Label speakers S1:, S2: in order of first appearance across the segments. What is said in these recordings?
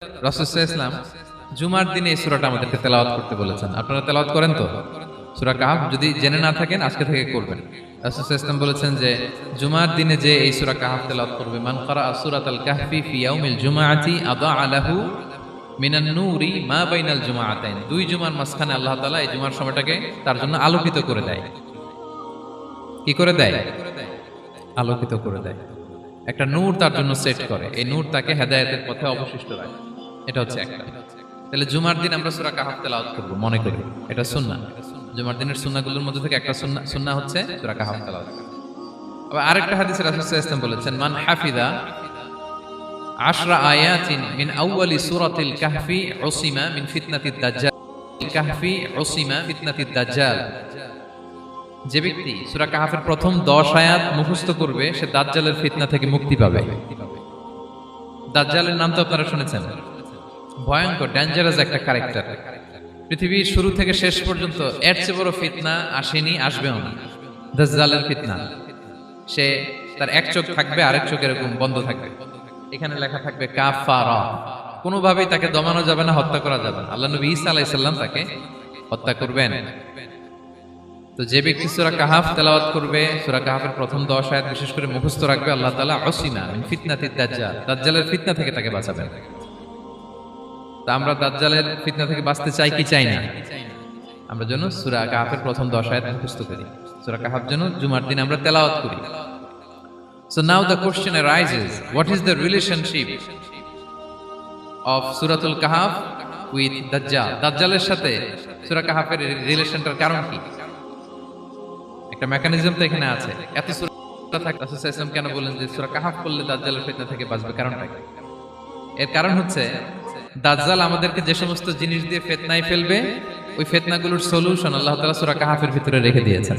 S1: রাসূল সাল্লাল্লাহু আলাইহি ওয়াসাল্লাম জুমার দিনে এই সূরাটা আমাদেরকে তেলাওয়াত করতে বলেছেন। আপনারা তেলাওয়াত করেন তো? সূরা কাহফ যদি জেনে না থাকেন আজকে থেকে করবেন। রাসূল সাল্লাল্লাহু আলাইহি ওয়াসাল্লাম বলেছেন যে জুমার দিনে যে এই সূরা কাহফ তেলাওয়াত করবে, মান ক্বারা সূরাতাল কাহফি ফি ইয়াউমিল জুমআতি আযা লাহু মিনান নূরি মা বাইনাল জুমআতাইন। দুই জুমার মাঝখানে আল্লাহ তাআলা এই জুমার সময়টাকে তার জন্য আলোকিত করে দেয়। কি করে দেয়? আলোকিত করে দেয়। একটা নূর তার জন্য সেট করে, এই নূর তাকে হেদায়েতের পথে অবশিষ্ট রাখে। এটা হচ্ছে একটা। তাহলে জুমার দিন আমরা সূরা কাহফ তেলাওয়াত করব, মনে করি এটা সুন্নাহ। জুমার দিনের সুন্নাহগুলোর মধ্যে থেকে একটা সুন্নাহ হচ্ছে সূরা কাহফ তেলাওয়াত। আবার আরেকটা হাদিসে রাসূল সাল্লাল্লাহু আলাইহি ওয়াসাল্লাম বলেছেন, মান হাফিযা 10 আয়াতিন মিন আউয়ালি সূরাতিল কাহফি উসিমা মিন ফিতনাতিদ দাজ্জাল। কাহফি উসিমা ফিতনাতিদ দাজ্জাল। যে ব্যক্তি সূরা কাহফের প্রথম 10 আয়াত মুখস্থ করবে সে দাজ্জালের ফিতনা থেকে মুক্তি পাবে। দাজ্জালের নাম তো আপনারা শুনেছেন, ভয়ঙ্কর ডেঞ্জারাস একটা ক্যারেক্টার। পৃথিবীর শুরু থেকে শেষ পর্যন্ত এর চেয়ে বড় ফিতনা আসেনি, আসবেও না। দাজ্জালের ফিতনা, সে তার এক চোখ থাকবে, আরেক চোখ এরকম বন্ধ থাকবে, এখানে লেখা থাকবে কাফারা। কোনোভাবেই তাকে দমানো যাবে না, হত্যা করা যাবে না। আল্লাহ নবী ঈসা আলাইহিস সালাম তাকে হত্যা করবেন। তো যে ব্যক্তি সূরা কাহফ তেলাওয়াত করবে, সূরা কাহফের প্রথম 10 আয়াত বিশেষ করে মুখস্থ রাখবে, আল্লাহ তাআলা উসিমা মিন ফিতনাতিদ দাজ্জাল, দাজ্জালের ফিতনা থেকে তাকে বাঁচাবেন। তা আমরা দাজ্জালের ফিতনা থেকে বাঁচতে চাই কি চাই না? আমরা যেন সূরা কাহফের প্রথম 10 আয়াত মুখস্থ করি, সূরা কাহফ যেন জুমার দিন আমরা তেলাওয়াত করি। So now the question arises, what is the relationship of Suratul Kahf with Dajjal? দাজ্জালের সাথে সূরা কাহফের রিলেশনটার কারণ কি? একটা মেকানিজম তো এখানে আছে। এত সূরা থাকে, রাসূল সাল্লাল্লাহু আলাইহি ওয়াসাল্লাম কেন বলেন যে সূরা কাহফ পড়লে দাজ্জালের ফিতনা থেকে বাঁচবে? কারণটা কি? এর কারণ হচ্ছে দাজ্জাল আমাদেরকে যে সমস্ত জিনিস দিয়ে ফিতনায় ফেলবে, ওই ফিতনাগুলোর সলিউশন আল্লাহ তাআলা সূরা কাহফের ভিতরে রেখে দিয়েছেন।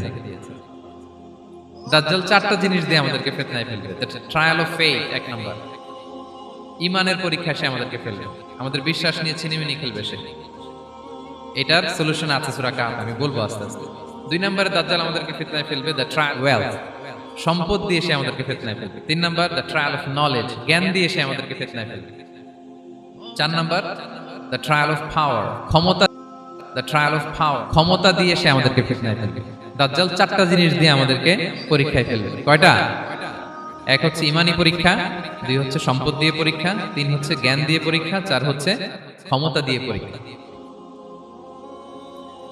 S1: দাজ্জাল 4টা জিনিস দিয়ে আমাদেরকে ফিতনায় ফেলবে। ট্রায়াল অফ ফেথ, এক নাম্বার। ঈমানের পরীক্ষা সে আমাদেরকে ফেলবে, আমাদের বিশ্বাস নিয়ে ছিনিমিনি খেলবে সে। এটার সলিউশন আছে সূরা কাহফ, আমি বলবো আস্তে আস্তে। 2 নম্বরে দাজ্জাল আমাদেরকে ফিতনায় ফেলবে দ্য ট্রায়াল ওয়েলথ, সম্পদ দিয়ে সে আমাদেরকে ফিতনায় ফেলবে। 3 number the trial of knowledge, জ্ঞান দিয়ে সে আমাদেরকে ফিতনায় ফেলবে। 4 number the trial of power, ক্ষমতা, দ্য ট্রায়াল অফ পাওয়ার, ক্ষমতা দিয়ে সে আমাদেরকে ফিতনায় ফেলবে। দাজ্জাল 4টা জিনিস দিয়ে আমাদেরকে পরীক্ষায় ফেলবে। কয়টা? 1 হচ্ছে ঈমানি পরীক্ষা, 2 হচ্ছে সম্পদ দিয়ে পরীক্ষা, 3 হচ্ছে জ্ঞান দিয়ে পরীক্ষা, 4 হচ্ছে ক্ষমতা দিয়ে পরীক্ষা।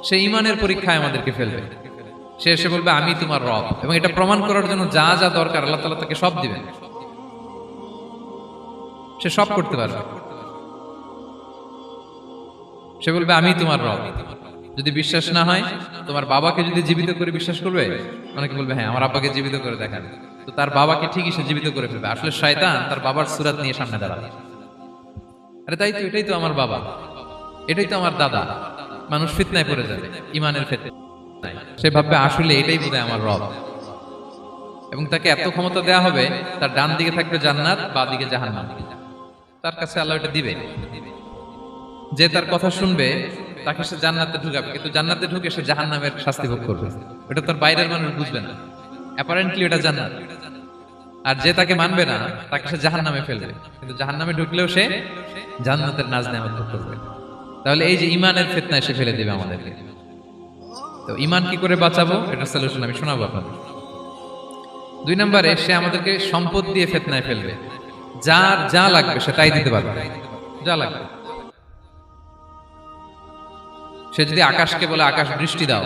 S1: সে ঈমানের পরীক্ষায় আমাদেরকে ফেলবে। সে এসে বলবে আমি তোমার রব, এবং এটা প্রমাণ করার জন্য যা যা দরকার আল্লাহ তাআলা তাকে সব দিবেন। সে সব করতে পারবে। সে বলবে আমি তোমার রব। যদি বিশ্বাস না হয়, তোমার বাবাকে যদি জীবিত করে বিশ্বাস করবে, অনেকে বলবে হ্যাঁ আমার আব্বাকে জীবিত করে দেখান, তো তার বাবাকে ঠিকই সে জীবিত করে ফেলবে। আসলে শয়তান তার বাবার সূরত নিয়ে সামনে দাঁড়াবে, আরে তাই তো, এটাই তো আমার বাবা, এটাই তো আমার দাদা। মানুষ ফিতনায় পড়ে যাবে, ঈমানের ফিতনায়। সে ভাববে আসলে এটাই বোধহয় আমার রব, এবং তাকে এত ক্ষমতা দেয়া হবে, তার ডান দিকে থাকবে জান্নাত, বাঁ দিকে জাহান্নাম। তার কাছে আল্লাহ এটা দিবে। যে তার কথা শুনবে তাকে সে জান্নাতে ঢুকাবে, কিন্তু জান্নাতে ঢুকে সে জাহান্নামের শাস্তি ভোগ করবে। এটা তার বাইরের মানুষ বুঝবে না, অ্যাপারেন্টলি এটা জান্নাত। আর যে তাকে মানবে না তাকে সে জাহান্নামে ফেলবে, কিন্তু জাহান্নামে ঢুকলেও সে জান্নাতের নাজ নেয়ামত ভোগ করবে। তাহলে এই যে ঈমানের ফিতনায় সে ফেলে দিবে আমাদেরকে। তো ঈমান কি করে বাঁচাবো, এটা সলিউশন আমি শোনাবো আপনাদের। 2 নম্বরে সে আমাদেরকে সম্পদ দিয়ে ফিতনায় ফেলবে। যার যা লাগবে সে তাই দিতে পারবে, যা লাগবে। সে যদি আকাশকে বলে আকাশ বৃষ্টি দাও,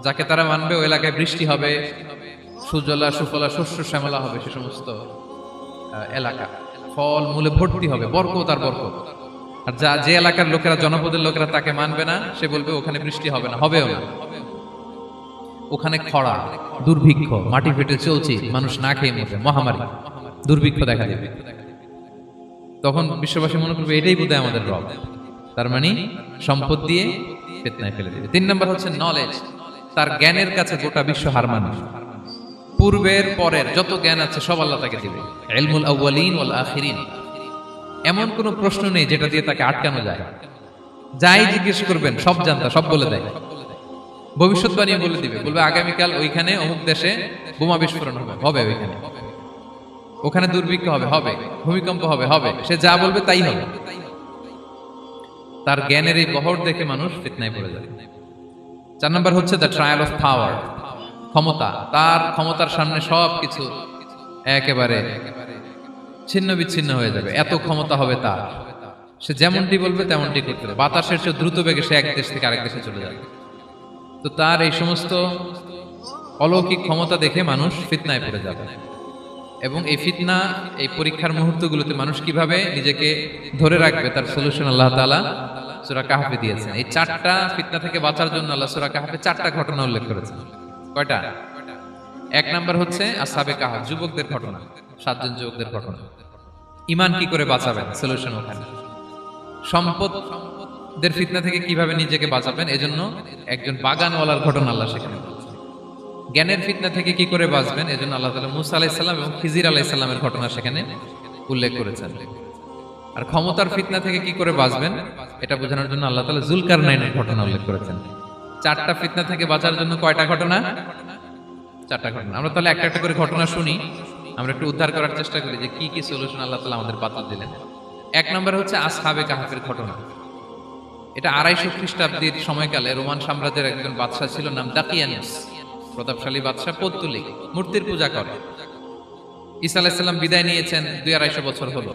S1: যাকে তারা মানবে ওই এলাকায় বৃষ্টি হবে, সুজলা সুফলা শস্য শ্যামলা হবে, সে সমস্ত এলাকা ফল মূলে ভর্তি হবে, বরকত আর বরকত। আর যে এলাকার লোকেরা, জনপদের লোকেরা তাকে মানবে না, সে বলবে ওখানে বৃষ্টি হবে না, হবেও না। ওখানে খরা, দুর্ভিক্ষ, মাটি ফেটে চলছে, মানুষ না খেয়ে মরবে, মহামারী, দুর্ভিক্ষ দেখা দেবে। তখন বিশ্ববাসী মনে করবে এটাই বোধহয় আমাদের রব। তার মানে সম্পদ দিয়ে ফিতনায় ফেলে দিবে। 3 নম্বর হচ্ছে নলেজ, তার জ্ঞানের কাছে গোটা বিশ্ব হার মানবে। পূর্বের পরের যত জ্ঞান আছে সব আল্লাহ তাকে দিবে। ইলমুল আউয়ালিন ওয়াল আখিরিন, এমন কোন প্রশ্ন নেই যেটা দিয়ে তাকে আটকানো যায়। যাই জিজ্ঞেস করবেন সব জানতা, সব বলে দেয়। ভবিষ্যৎবাণী বলে দিবে, বলবে আগামীকাল ওইখানে অমুক দেশে বোমা বিস্ফোরণ হবে, হবে ওইখানে। ওখানে দুর্ভিক্ষ হবে, হবে ভূমিকম্প হবে, হবে সে যা বলবে তাই হবে। তার জ্ঞানের এই বহর দেখে মানুষ ফিতনায় পড়ে যাবে। 4 নম্বর হচ্ছে দ্য ট্রায়াল অফ পাওয়ার, ক্ষমতা। তার ক্ষমতার সামনে সবকিছু একেবারে ছিন্ন বিচ্ছিন্ন হয়ে যাবে, এত ক্ষমতা হবে তার। সে যেমনটি বলবে তেমনটি করতে হবে, বাতাসের চেয়ে দ্রুত বেগে সে এক দেশ থেকে আরেক দেশে চলে যাবে। তো তার এই সমস্ত অলৌকিক ক্ষমতা দেখে মানুষ ফিতনায় পড়ে যাবে। এবং এই ফিতনা, এই পরীক্ষার মুহূর্তগুলোতে মানুষ কিভাবে নিজেকে ধরে রাখবে তার সলিউশন আল্লাহ তাআলা সূরা কাহফে দিয়েছেন। এই 4টা ফিতনা থেকে বাঁচার জন্য আল্লাহ সূরা কাহফে 4টা ঘটনা উল্লেখ করেছেন। কয়টা? 1 নাম্বার হচ্ছে আসহাবে কাহফ, যুবকদের ঘটনা, 7 জন যুবকদের ঘটনা। ঈমান কি করে বাঁচাবেন, সলিউশন ওখানে। সম্পদের ফিতনা থেকে কিভাবে নিজেকে বাঁচাবেন, এজন্য একজন বাগানওয়ালার ঘটনা আল্লাহ সেখানে বলেছেন। জ্ঞানের ফিতনা থেকে কি করে বাঁচবেন, এজন্য আল্লাহ তাআলা মূসা আলাইহিস সালাম এবং খিজির আলাইহিস সালামের ঘটনা সেখানে উল্লেখ করেছেন। আর ক্ষমতার ফিতনা থেকে কি করে বাঁচবেন এটা বোঝানোর জন্য আল্লাহ তাআলা যুলকারনাইনের ঘটনা উল্লেখ করেছেন। 4টা ফিতনা থেকে বাঁচার জন্য কয়টা ঘটনা? 4টা ঘটনা। আমরা তাহলে একটা একটা করে ঘটনা শুনি, আমরা একটু উদ্ধার করার চেষ্টা করি যে কি কি সলিউশন আল্লাহ তাআলা আমাদের বাতলে দিলেন। 1 নম্বরে হচ্ছে আসহাবে কাহফের ঘটনা। এটা 250 খ্রিস্টাব্দের সময়কালে রোমান সাম্রাজ্যের একজন বাদশা ছিল, নাম দাকিয়ানুস। প্রতাপশালী বাদশা, পৌত্তলিক, মূর্তির পূজা করে। ঈসা আলাইহিস সালাম বিদায় নিয়েছেন, 250 বছর হলো।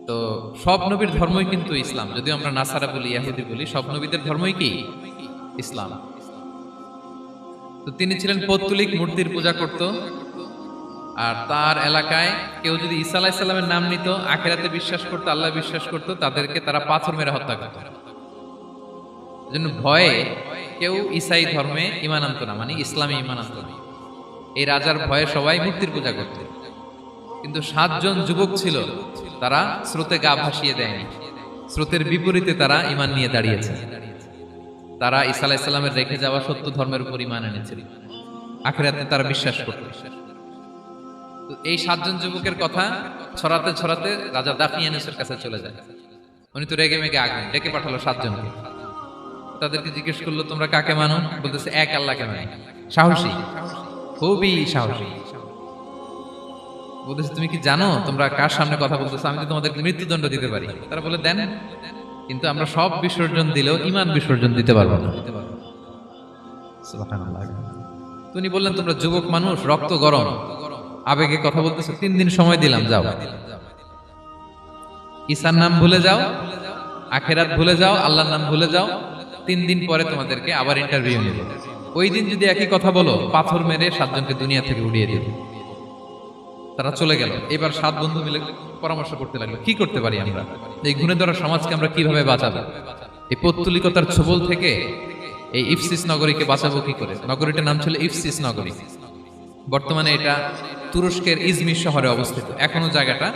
S1: তো সব নবীর ধর্মই কিন্তু ইসলাম, যদিও আমরা নাসারা বলি, ইহুদি বলি, সব নবীদের ধর্মই কি ইসলাম। তো তিনি ছিলেন পৌত্তলিক, মূর্তির পূজা করত। আর তার এলাকায় কেউ যদি ঈসা আলাইহিস সালামের নাম নিত, আখিরাতে বিশ্বাস করত, আল্লাহ বিশ্বাস করত, তাদেরকে তারা পাথর মেরে হত্যা করত। এজন্য ভয়ে কেউ ঈসাই ধর্মে ঈমান আনত না, মানে ইসলামে ঈমান আনত না। এই রাজার ভয়ে সবাই মূর্তির পূজা করত। কিন্তু 7 জন যুবক ছিল, তারা স্রোতে গা ভাসিয়ে দেয়নি, স্রোতের বিপরীতে তারা ঈমান নিয়ে দাঁড়িয়েছে। তারা ঈসা আলাইহিস সালামের রেখে যাওয়া সত্য ধর্মের উপর ঈমান এনেছিল, আখিরাতে তারা বিশ্বাস করত। তো এই 7 জন যুবকের কথা ছড়াতে ছড়াতে রাজা দাকিয়ানুসের কাছে চলে যায়। উনি তো রেগে মেগে আগুন ডেকে পাঠালো 7 জনকে। তাদেরকে জিজ্ঞেস করলো, তোমরা কাকে মানো? বলতেছে এক আল্লাহকে মানি। সাহসী, খুবই সাহসী। বলতেছে তুমি কি জানো তোমরা কার সামনে কথা বলতেছো? আমি তো তোমাদেরকে মৃত্যুদণ্ড দিতে পারি। তারা বলে দেন, কিন্তু আমরা সব বিসর্জন দিলেও ঈমান বিসর্জন দিতে পারবো না। সুবহানাল্লাহ। তিনি বললেন, তোমরা যুবক মানুষ, রক্ত গরম, আবেগে কথা বলতেছো, 3 দিন সময় দিলাম, যাও। ঈসার নাম ভুলে যাও, আখিরাত ভুলে যাও, আল্লাহর নাম ভুলে যাও। 3 দিন পরে তোমাদেরকে আবার ইন্টারভিউ নেব। ওই দিন যদি একই কথা বলো, পাথর মেরে 7 জনকে দুনিয়া থেকে উড়িয়ে দেব। তারা চলে গেল। এবার 7 বন্ধু মিলে পরামর্শ করতে লাগলো, কি করতে পারি আমরা, এই গুণে ধরা সমাজকে আমরা কিভাবে বাঁচাবো, এই পৌত্তলিকতার ছোবল থেকে এই ইফসিস নগরীকে বাঁচাবো কি করে। নগরীটার নাম ছিল ইফসিস নগরী। বর্তমানে এটা তুরস্কের ইজমির শহরে অবস্থিত। এখনো জায়গাটা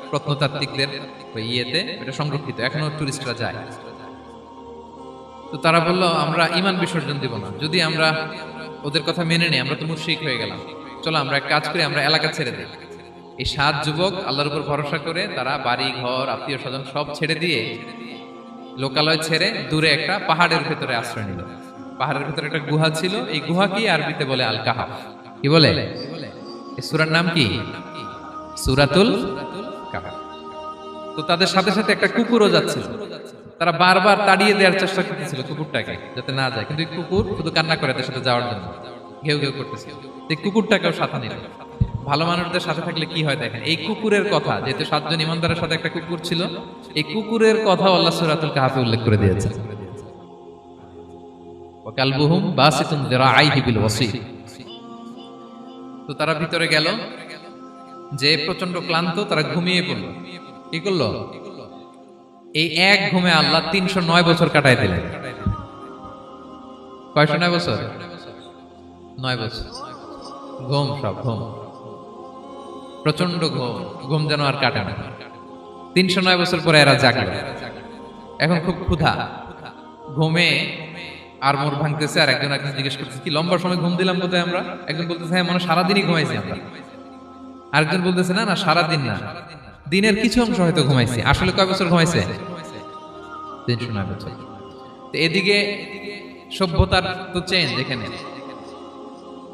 S1: প্রত্নতাত্ত্বিকদের ইয়েতে এটা সংরক্ষিত, এখনো টুরিস্টরা যায়। তো তারা বলল, আমরা ঈমান বিসর্জন দিব না, যদি আমরা ওদের কথা মেনে নেই আমরা তো মুশরিক হয়ে গেলাম। চলো আমরা এক কাজ করি, আমরা এলাকা ছেড়ে দিই। এই 7 যুবক আল্লাহর উপর ভরসা করে তারা বাড়ি ঘর, আত্মীয় স্বজন সব ছেড়ে দিয়ে, লোকালয় ছেড়ে দূরে একটা পাহাড়ের ভেতরে আশ্রয় নিল। পাহাড়ের ভেতরে একটা গুহা ছিল। এই গুহা কি আরবিতে বলে আল কাহাফ। কি বলে? এই সূরার নাম কি? সূরাতুল কাহাফ। তো তাদের সাথে সাথে একটা কুকুরও যাচ্ছিল। তারা বারবার তাড়িয়ে দেওয়ার চেষ্টা করতেছিল কুকুরটাকে, যাতে না যায়, কিন্তু এই কুকুর শুধু কান্না করে তাদের সাথে যাওয়ার জন্য, ঘেউ ঘেউ করতেছিল। এই কুকুরটাকেও সাথে নিল। ভালো মানুষদের সাথে থাকলে কি হয় দেখেন, এই কুকুরের কথা, যেহেতু 7 জন ইমানদারের সাথে একটা কুকুর ছিল, এই কুকুরের কথা আল্লাহ সূরাতুল কাহাফে উল্লেখ করে দিয়েছেন। ওয়া কালবুহুম বাসিতুন যিরাআইহি বিল ওয়াসি। তো তারা ভিতরে গেল, যে প্রচন্ড ক্লান্ত, তারা ঘুমিয়ে পড়ল। কি করলো? এই এক ঘুমে আল্লাহ 309 বছর কাটায় দিলেন। কয়শো 9 বছর? 9 বছর ঘুম, সব ঘুম, প্রচন্ড ঘুম, ঘুম যেন আর কাটে না। 309 বছর পরে এরা জাগলো। এখন খুব ক্ষুধা, ঘুমে আর মোর ভাঙতেছে। আর একজন জিজ্ঞেস করতেছে, কি লম্বা সময় ঘুম দিলাম কোথায় আমরা? একজন বলতেছে, হ্যাঁ মনে সারাদিনই ঘুমাইছি আমরা। আরেকজন বলতেছে, না না সারাদিন না, দিনের কিছু অংশ হয়তো ঘুমাইছি। আসলে কয় বছর ঘুমাইছে? 309 বছর। তো এদিকে সভ্যতার তো চেঞ্জ, এখানে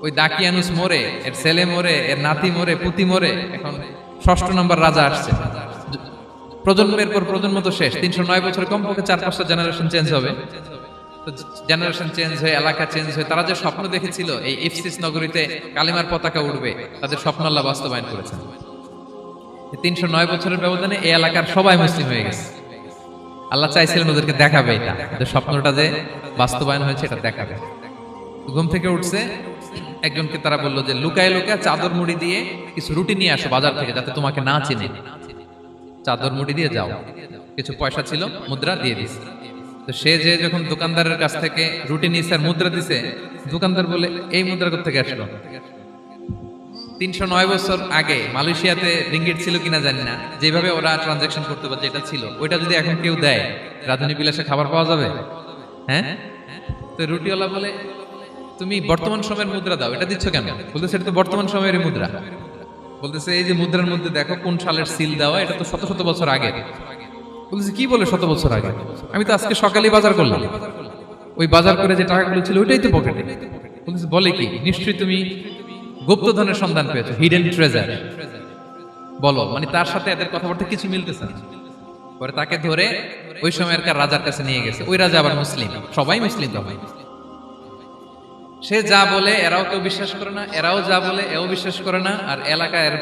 S1: ওই দাকিয়ানুস মরে, এর ছেলে মরে, এর নাতি মরে, পুতি মরে, এখন 6ষ্ঠ নম্বর রাজা আসছে। প্রজন্মের পর প্রজন্ম তো শেষ, 309 বছরে কমপক্ষে 4-5টা জেনারেশন চেঞ্জ হবে। তো জেনারেশন চেঞ্জ হয়ে, এলাকা চেঞ্জ হয়ে, তারা যে স্বপ্ন দেখেছিল এই ইফসিস নগরীতে কালিমার পতাকা উঠবে, তাদের স্বপ্ন আল্লাহ বাস্তবায়ন করেছেন। 309 বছরের ব্যবধানে এই এলাকার সবাই মুসলিম হয়ে গেছে। আল্লাহ চাইছিলেন ওদেরকে দেখাবে এটা, যে স্বপ্নটা যে বাস্তবায়ন হয়েছে এটা দেখাবে। ঘুম থেকে উঠছে, একজনকে তারা বললো যে লুকায় লুকায় চাদর মুড়ি দিয়ে কিছু রুটি নিয়ে আসো বাজার থেকে, যাতে তোমাকে না চিনে। চাদর মুড়ি দিয়ে যাও। কিছু পয়সা ছিল, মুদ্রা দিয়ে দিছে। তো সে যে যখন দোকানদারের কাছ থেকে রুটি নিয়েছে আর মুদ্রা দিছে, দোকানদার বলে এই মুদ্রা কোত্থেকে আসলো? 309 বছর আগে মালয়েশিয়াতে রিঙ্গিট ছিল কিনা জানি না, যেভাবে ওরা ট্রানজাকশন করতে পারে, যেটা ছিল ওইটা যদি এখন কেউ দেয়, রাধুনী বিলাসে খাবার পাওয়া যাবে? হ্যাঁ। তো রুটিওয়ালা বলে তুমি বর্তমান সময়ের মুদ্রা দাও, এটা দিচ্ছ কেন? বলতেছে এটা তো বর্তমান সময়ের মুদ্রা। বলতেছে এই যে মুদ্রার মধ্যে দেখো কোন সালের সিল দেওয়া, এটা তো শত শত বছর আগে। বলতেছে কি বলে শত বছর আগে? আমি তো আজকে সকালেই বাজার করলাম, ওই বাজার করে যে টাকাগুলো ছিল ওইটাই তো পকেটে। বলতেছে বলে কি? নিশ্চয়ই তুমি গুপ্তধনের সন্ধান পেয়েছো, হিডেন ট্রেজার। বলো, মানে তার সাথে এদের কথাবার্তা কিছু মিলতেছে না। পরে তাকে ধরে ওই সময়কার রাজার কাছে নিয়ে গেছে। ওই রাজা আবার মুসলিম, সবাই মুসলিম তো ভাই। সে যা বলে এরাও কেউ বিশ্বাস করে না, এরাও যা বলে এও বিশ্বাস করে না। আর এলাকা এর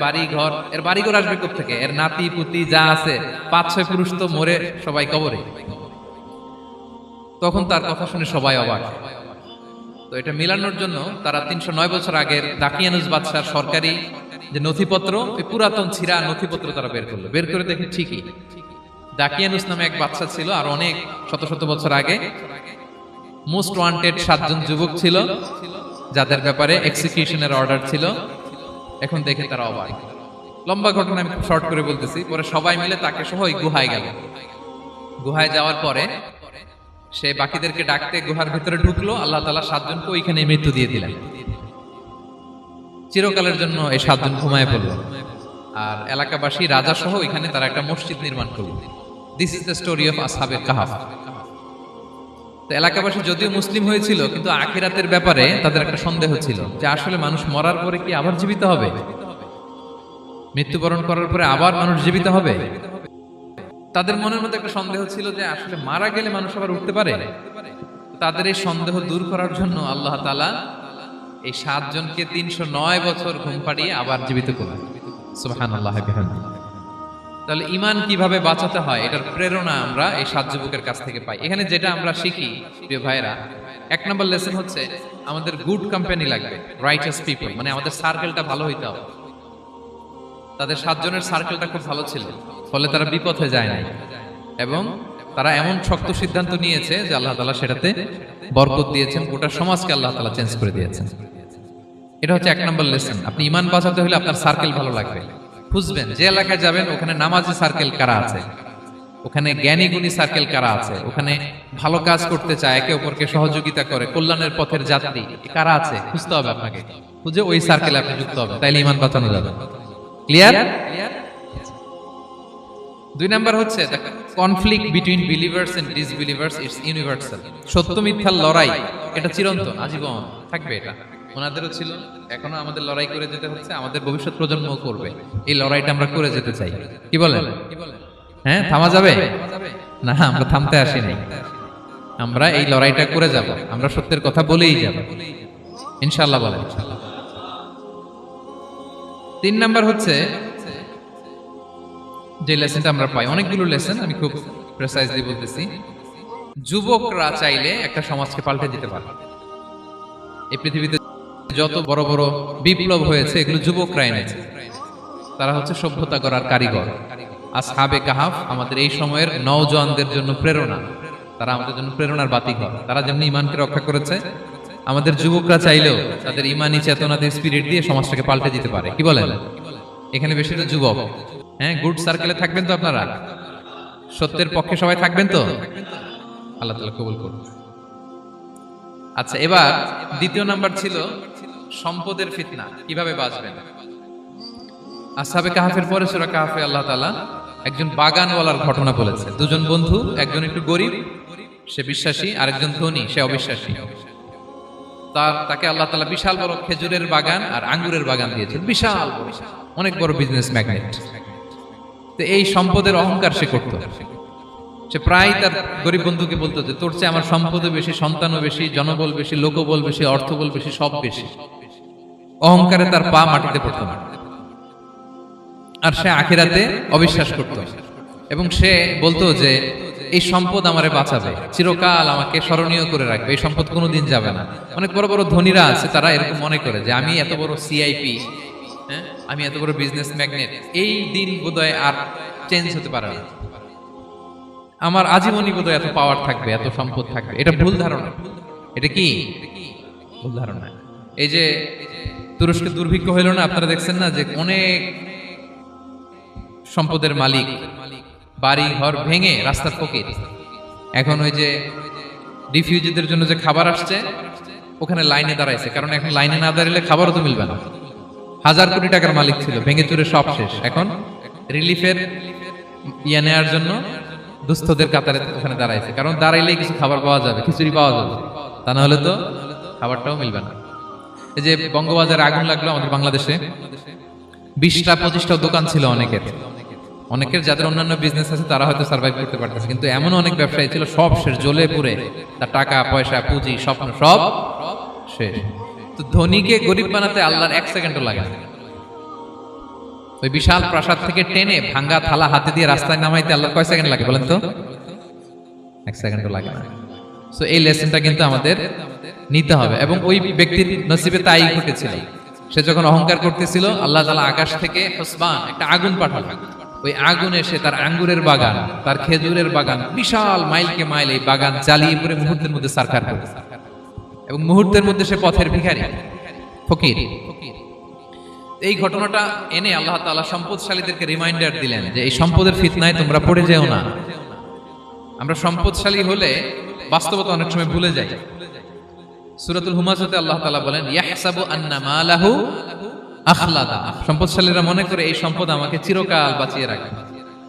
S1: বাড়ি ঘর আসবে কোত্থেকে? এর নাতি পুতি যা আছে 5-6 পুরুষ তো মরে সবাই কবরে। তখন তার কথা শুনে সবাই অবাক। তো এটা মিলানোর জন্য তারা 309 বছর আগের দাকিয়ানুস বাদশার সরকারি যে নথিপত্র, ওই পুরাতন ছিঁড়া নথিপত্র তারা বের করলো। বের করে দেখে ঠিকই দাকিয়ানুস নামে এক বাদশা ছিল, আর অনেক শত শত বছর আগে মোস্ট ওয়ান্টেড 7 জন যুবক ছিল, যাদের ব্যাপারে এক্সিকিউশনের অর্ডার ছিল। এখন দেখে তারা অবাক। লম্বা ঘটনা আমি শর্ট করে বলতেছি। পরে সবাই মিলে তাকে সহ ওই গুহায় গেল। গুহায় যাওয়ার পরে সে বাকিদেরকে ডাকতে গুহার ভিতরে ঢুকলো। আল্লাহ তাআলা 7 জনকে ওইখানে মৃত্যু দিয়ে দিলেন। চিরকালের জন্য এই 7 জন ঘুমায় পড়ল। আর এলাকাবাসী রাজা সহ ওইখানে তারা একটা মসজিদ নির্মাণ করলো। This is the story of আসহাবে কাহাফ। তো এলাকাবাসী যদিও মুসলিম হয়েছিল, কিন্তু আখিরাতের ব্যাপারে তাদের একটা সন্দেহ ছিল যে আসলে মানুষ মরার পরে কি আবার জীবিত হবে? মৃত্যুবরণ করার পরে আবার মানুষ জীবিত হবে? তাদের মনের মধ্যে একটা সন্দেহ ছিল যে আসলে মারা গেলে মানুষ আবার উঠতে পারে। তাদের এই সন্দেহ দূর করার জন্য আল্লাহ তাআলা এই 7 জনকে 309 বছর ঘুম পাড়িয়ে আবার জীবিত করলেন। সুবহানাল্লাহ বিহামদিহি। তাহলে ঈমান কিভাবে বাঁচাতে হয়, এটার প্রেরণা আমরা এই 7 যুবকের কাছ থেকে পাই। এখানে যেটা আমরা শিখি প্রিয় ভাইরা, 1 নম্বর লেসন হচ্ছে আমাদের গুড কোম্পানি লাগবে, রাইটাস পিপল, মানে আমাদের সার্কেলটা ভালো হইতে হবে। তাদের 7 জনের সার্কেলটা খুব ভালো ছিল, ফলে তারা বিপথে যায় নাই, এবং তারা এমন শক্ত সিদ্ধান্ত নিয়েছে যে আল্লাহ তাআলা সেটাতে বরকত দিয়েছেন, গোটা সমাজকে আল্লাহ তাআলা চেঞ্জ করে দিয়েছেন। এটা হচ্ছে 1 নম্বর লেসন। আপনি ঈমান বাঁচাতে হলে আপনার সার্কেল ভালো লাগবে। খুঁজবেন যে এলাকায় যাবেন ওখানে নামাজি সার্কেল কারা আছে, ওখানে জ্ঞানী গুণী সার্কেল কারা আছে, ওখানে ভালো কাজ করতে চায়, একে অপরকে সহযোগিতা করে, কল্যাণের পথের যাত্রী কারা আছে খুঁজতে হবে আপনাকে। খুঁজে ওই সার্কেলে আপনি যুক্ত হবে, তাইলে ঈমান বাঁচানো যাবে। ক্লিয়ার? 2 নাম্বার হচ্ছে conflict between believers and disbelievers it's universal. সত্য মিথ্যার লড়াই এটা চিরন্তন, আজীবন থাকবে। এটা ওনাদেরও ছিল, এখনো আমাদের লড়াই করে যেতে হচ্ছে, আমাদের ভবিষ্যৎ প্রজন্মও করবে। এই লড়াইটা আমরা করে যেতে চাই। কি বলেন? হ্যাঁ, থামা যাবে না? আমরা থামতে আসিনি, আমরা এই লড়াইটা করে যাব। আমরা সত্যের কথা বলেই যাব ইনশাআল্লাহ। বলেন। 3 নাম্বার হচ্ছে যে লেসনটা আমরা পাই, অনেকগুলো লেসন, আমি খুব প্রেসাইজলি বলতেছি। যুবকরা চাইলে একটা সমাজকে পাল্টে দিতে পারে। এই পৃথিবীতে যত বড় বড় বিপ্লব হয়েছে এগুলো যুবকরা এনেছে। তারা হচ্ছে সভ্যতা গড়ার কারিগর। আসহাবে কাহাফ আমাদের এই সময়ের নওজোয়ানদের জন্য প্রেরণা। তারা আমাদের জন্য প্রেরণার বাতিঘর। তারা যেমনি ঈমানকে রক্ষা করেছে, আমাদের যুবকরা চাইলেও তাদের ঈমানি চেতনাতে স্পিরিট দিয়ে সমাজটাকে পাল্টে দিতে পারে। কি বলেন? এখানে বেশি তো যুবক। হ্যাঁ, গুড সার্কেলে থাকবেন তো আপনারা? সত্যের পক্ষে সবাই থাকবেন তো? আল্লাহ তাআলা কবুল করুন। আচ্ছা, এবার 2 নাম্বার ছিল সম্পদের ফিতনা, কিভাবে বাঁচবেন। আসহাবে কাহাফের পরে সূরা কাহাফে আল্লাহ তাআলা একজন বাগানওয়ালার ঘটনা বলেছে। 2 জন বন্ধু, একজন একটু গরিব, সে বিশ্বাসী, আরেকজন ধনী, সে অবিশ্বাসী। তাকে আল্লাহ তাআলা বিশাল বড় খেজুরের বাগান আর আঙ্গুরের বাগান দিয়েছেন, বিশাল বড়, অনেক বড় বিজনেস ম্যাগনেট। তো এই সম্পদের অহংকার সে করত। সে প্রায় তার গরিব বন্ধুকে বলতো যে তোর চেয়ে আমার সম্পদও বেশি, সন্তানও বেশি, জনবল বেশি, লোকবল বেশি, অর্থবল বেশি, সব বেশি। অহংকারে তার পা মাটিতে পড়তো না। আর সে আখিরাতে অবিশ্বাস করত এবং সে বলতো যে এই সম্পদ আমারে বাঁচাবে, চিরকাল আমাকে স্মরণীয় করে রাখবে, এই সম্পদ কোনোদিন যাবে না। অনেক বড় বড় ধনীরা আছে, তারা এরকম মনে করে যে আমি এত বড় সিআইপি, হ্যাঁ, আমি এত বড় বিজনেস ম্যাগনেট, এই দিন বোধহয় আর চেঞ্জ হতে পারে না, আমার আজীবনই বোধহয় এত পাওয়ার থাকবে, এত সম্পদ থাকবে। এটা ভুল ধারণা। এটা কি ভুল ধারণা? এই যে তুরস্কে দুর্ভিক্ষ হইল না, আপনারা দেখছেন না যে অনেক সম্পদের মালিক বাড়ি ঘর ভেঙে রাস্তার ফকির। এখন ওই যে রিফিউজিদের জন্য যে খাবার আসছে ওখানে লাইনে দাঁড়াইছে, কারণ এখন লাইনে না দাঁড়ালে খাবারও তো মিলবে না। 1000 কোটি টাকার মালিক ছিল, ভেঙে চুরে সব শেষ। এখন রিলিফের নেওয়ার জন্য দুস্থদের কাতারে ওখানে দাঁড়াইছে, কারণ দাঁড়াইলেই কিছু খাবার পাওয়া যাবে, খিচুড়ি পাওয়া যাবে, তা না হলে তো খাবারটাও মিলবে না। এই যে বঙ্গবাজারে আগুন লাগলো আমাদের বাংলাদেশে, 20টা 25টা দোকান ছিল অনেকের যাদের অন্যান্য বিজনেস আছে তারা হয়তো সার্ভাইভ করতে পারতেছে, কিন্তু এমন অনেক ব্যবসায়ী ছিল সব শেষ, জ্বলে পুড়ে, তার টাকা পয়সা পুঁজি স্বপ্ন সব শেষ। তো ধনীকে গরিব বানাতে আল্লাহর 1 সেকেন্ডও লাগে না। ওই বিশাল প্রাসাদ থেকে টেনে ভাঙ্গা থালা হাতে দিয়ে রাস্তায় নামাইতে আল্লাহর কয় সেকেন্ড লাগে বলেন তো? 1 সেকেন্ডও লাগে না। সো এই লেসনটা কিন্তু আমাদের নিতে হবে। এবং ওই ব্যক্তির নসিবে তাই ঘটেছিল। সে যখন অহংকার করতেছিল, আল্লাহ তাআলা আকাশ থেকে হুসবান একটা আগুন পাঠালেন। ওই আগুন এসে তার আঙ্গুরের বাগান, তার খেজুরের বাগান, বিশাল মাইলকে মাইল এই বাগান জ্বালিয়ে পুরো মুহূর্তের মধ্যে সারখার করে, এবং মুহূর্তের মধ্যে সে পথের ভিখারি, ফকির। এই ঘটনাটা এনে আল্লাহ তাআলা সম্পদশালীদেরকে রিমাইন্ডার দিলেন যে এই সম্পদের ফিতনায় তোমরা পড়ে যেও না। আমরা সম্পদশালী হলে বাস্তবতা অনেক সময় ভুলে যাই। সূরাতুল হুমাজাতে আল্লাহ তাআলা বলেন ইয়াহসাবু আন্না মালাহু আখলাদা। সম্পদশালীরা মনে করে এই সম্পদ আমাকে চিরকাল বাঁচিয়ে রাখবে,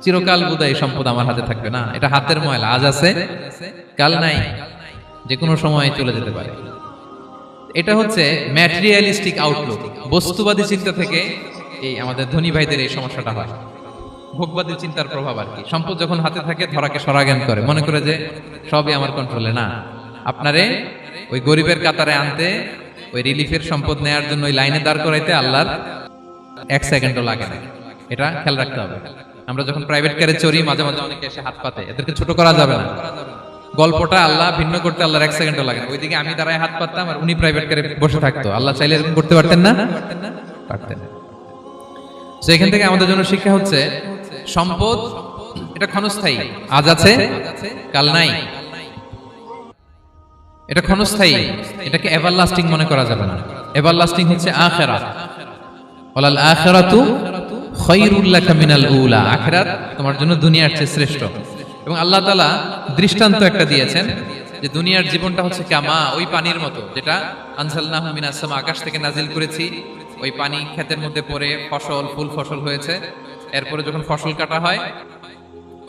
S1: চিরকাল বোধহয় এই সম্পদ আমার হাতে থাকবে। না, এটা হাতের ময়লা, আজ আছে কাল নাই, যে কোনো সময় চলে যেতে পারে। এটা হচ্ছে ম্যাটেরিয়ালিস্টিক আউটলুক, বস্তুবাদী চিন্তা থেকে এই আমাদের ধনী ভাইদের এই সমস্যাটা হয়। ভোগবাদী চিন্তার প্রভাব আর কি। সম্পদ যখন হাতে থাকে ধরাকে সরাজ্ঞান করে, মনে করে যে সবই আমার কন্ট্রোলে। না, আপনারে ওই গরিবের কাতারে আনতে, ওই রিলিফের সম্পদ নেয়ার জন্য ওই লাইনে দাঁড় করাইতে আল্লাহর 1 সেকেন্ডও লাগে না। এটা খেয়াল রাখতে হবে। আমরা যখন প্রাইভেট কারে চড়ি, মাঝে মাঝে অনেকে এসে হাত পাতে, এদেরকে ছোট করা যাবে না। গল্পটা আল্লাহ ভিন্ন করতে আল্লাহর 1 সেকেন্ডও লাগে না। ওইদিকে আমি দাঁড়ায় হাত পাততাম আর উনি প্রাইভেট কারে বসে থাকতো। আল্লাহ চাইলে এরকম করতে পারতেন না? পারতেন। তো এখান থেকে আমাদের জন্য শিক্ষা হচ্ছে সম্পদ এটা ক্ষণস্থায়ী, আজ আছে কাল নাই। এটা ক্ষণস্থায়ী, এটাকে এভারলাস্টিং মনে করা যাবে না। এভারলাস্টিং হচ্ছে আখিরাত। ওয়ালাল আখিরাতু খায়রুল লাকা মিনাল উলা। আখিরাত তোমার জন্য দুনিয়ার চেয়ে শ্রেষ্ঠ। এবং আল্লাহ তাআলা দৃষ্টান্ত একটা দিয়েছেন যে দুনিয়ার জীবনটা হচ্ছে কামা, ওই পানির মতো, যেটা আনজালনাহু মিনাস সামা, আকাশ থেকে নাজিল করেছি। ওই পানি ক্ষেতের মধ্যে পড়ে ফসল, ফুল ফসল হয়েছে। এরপরে যখন ফসল কাটা হয়,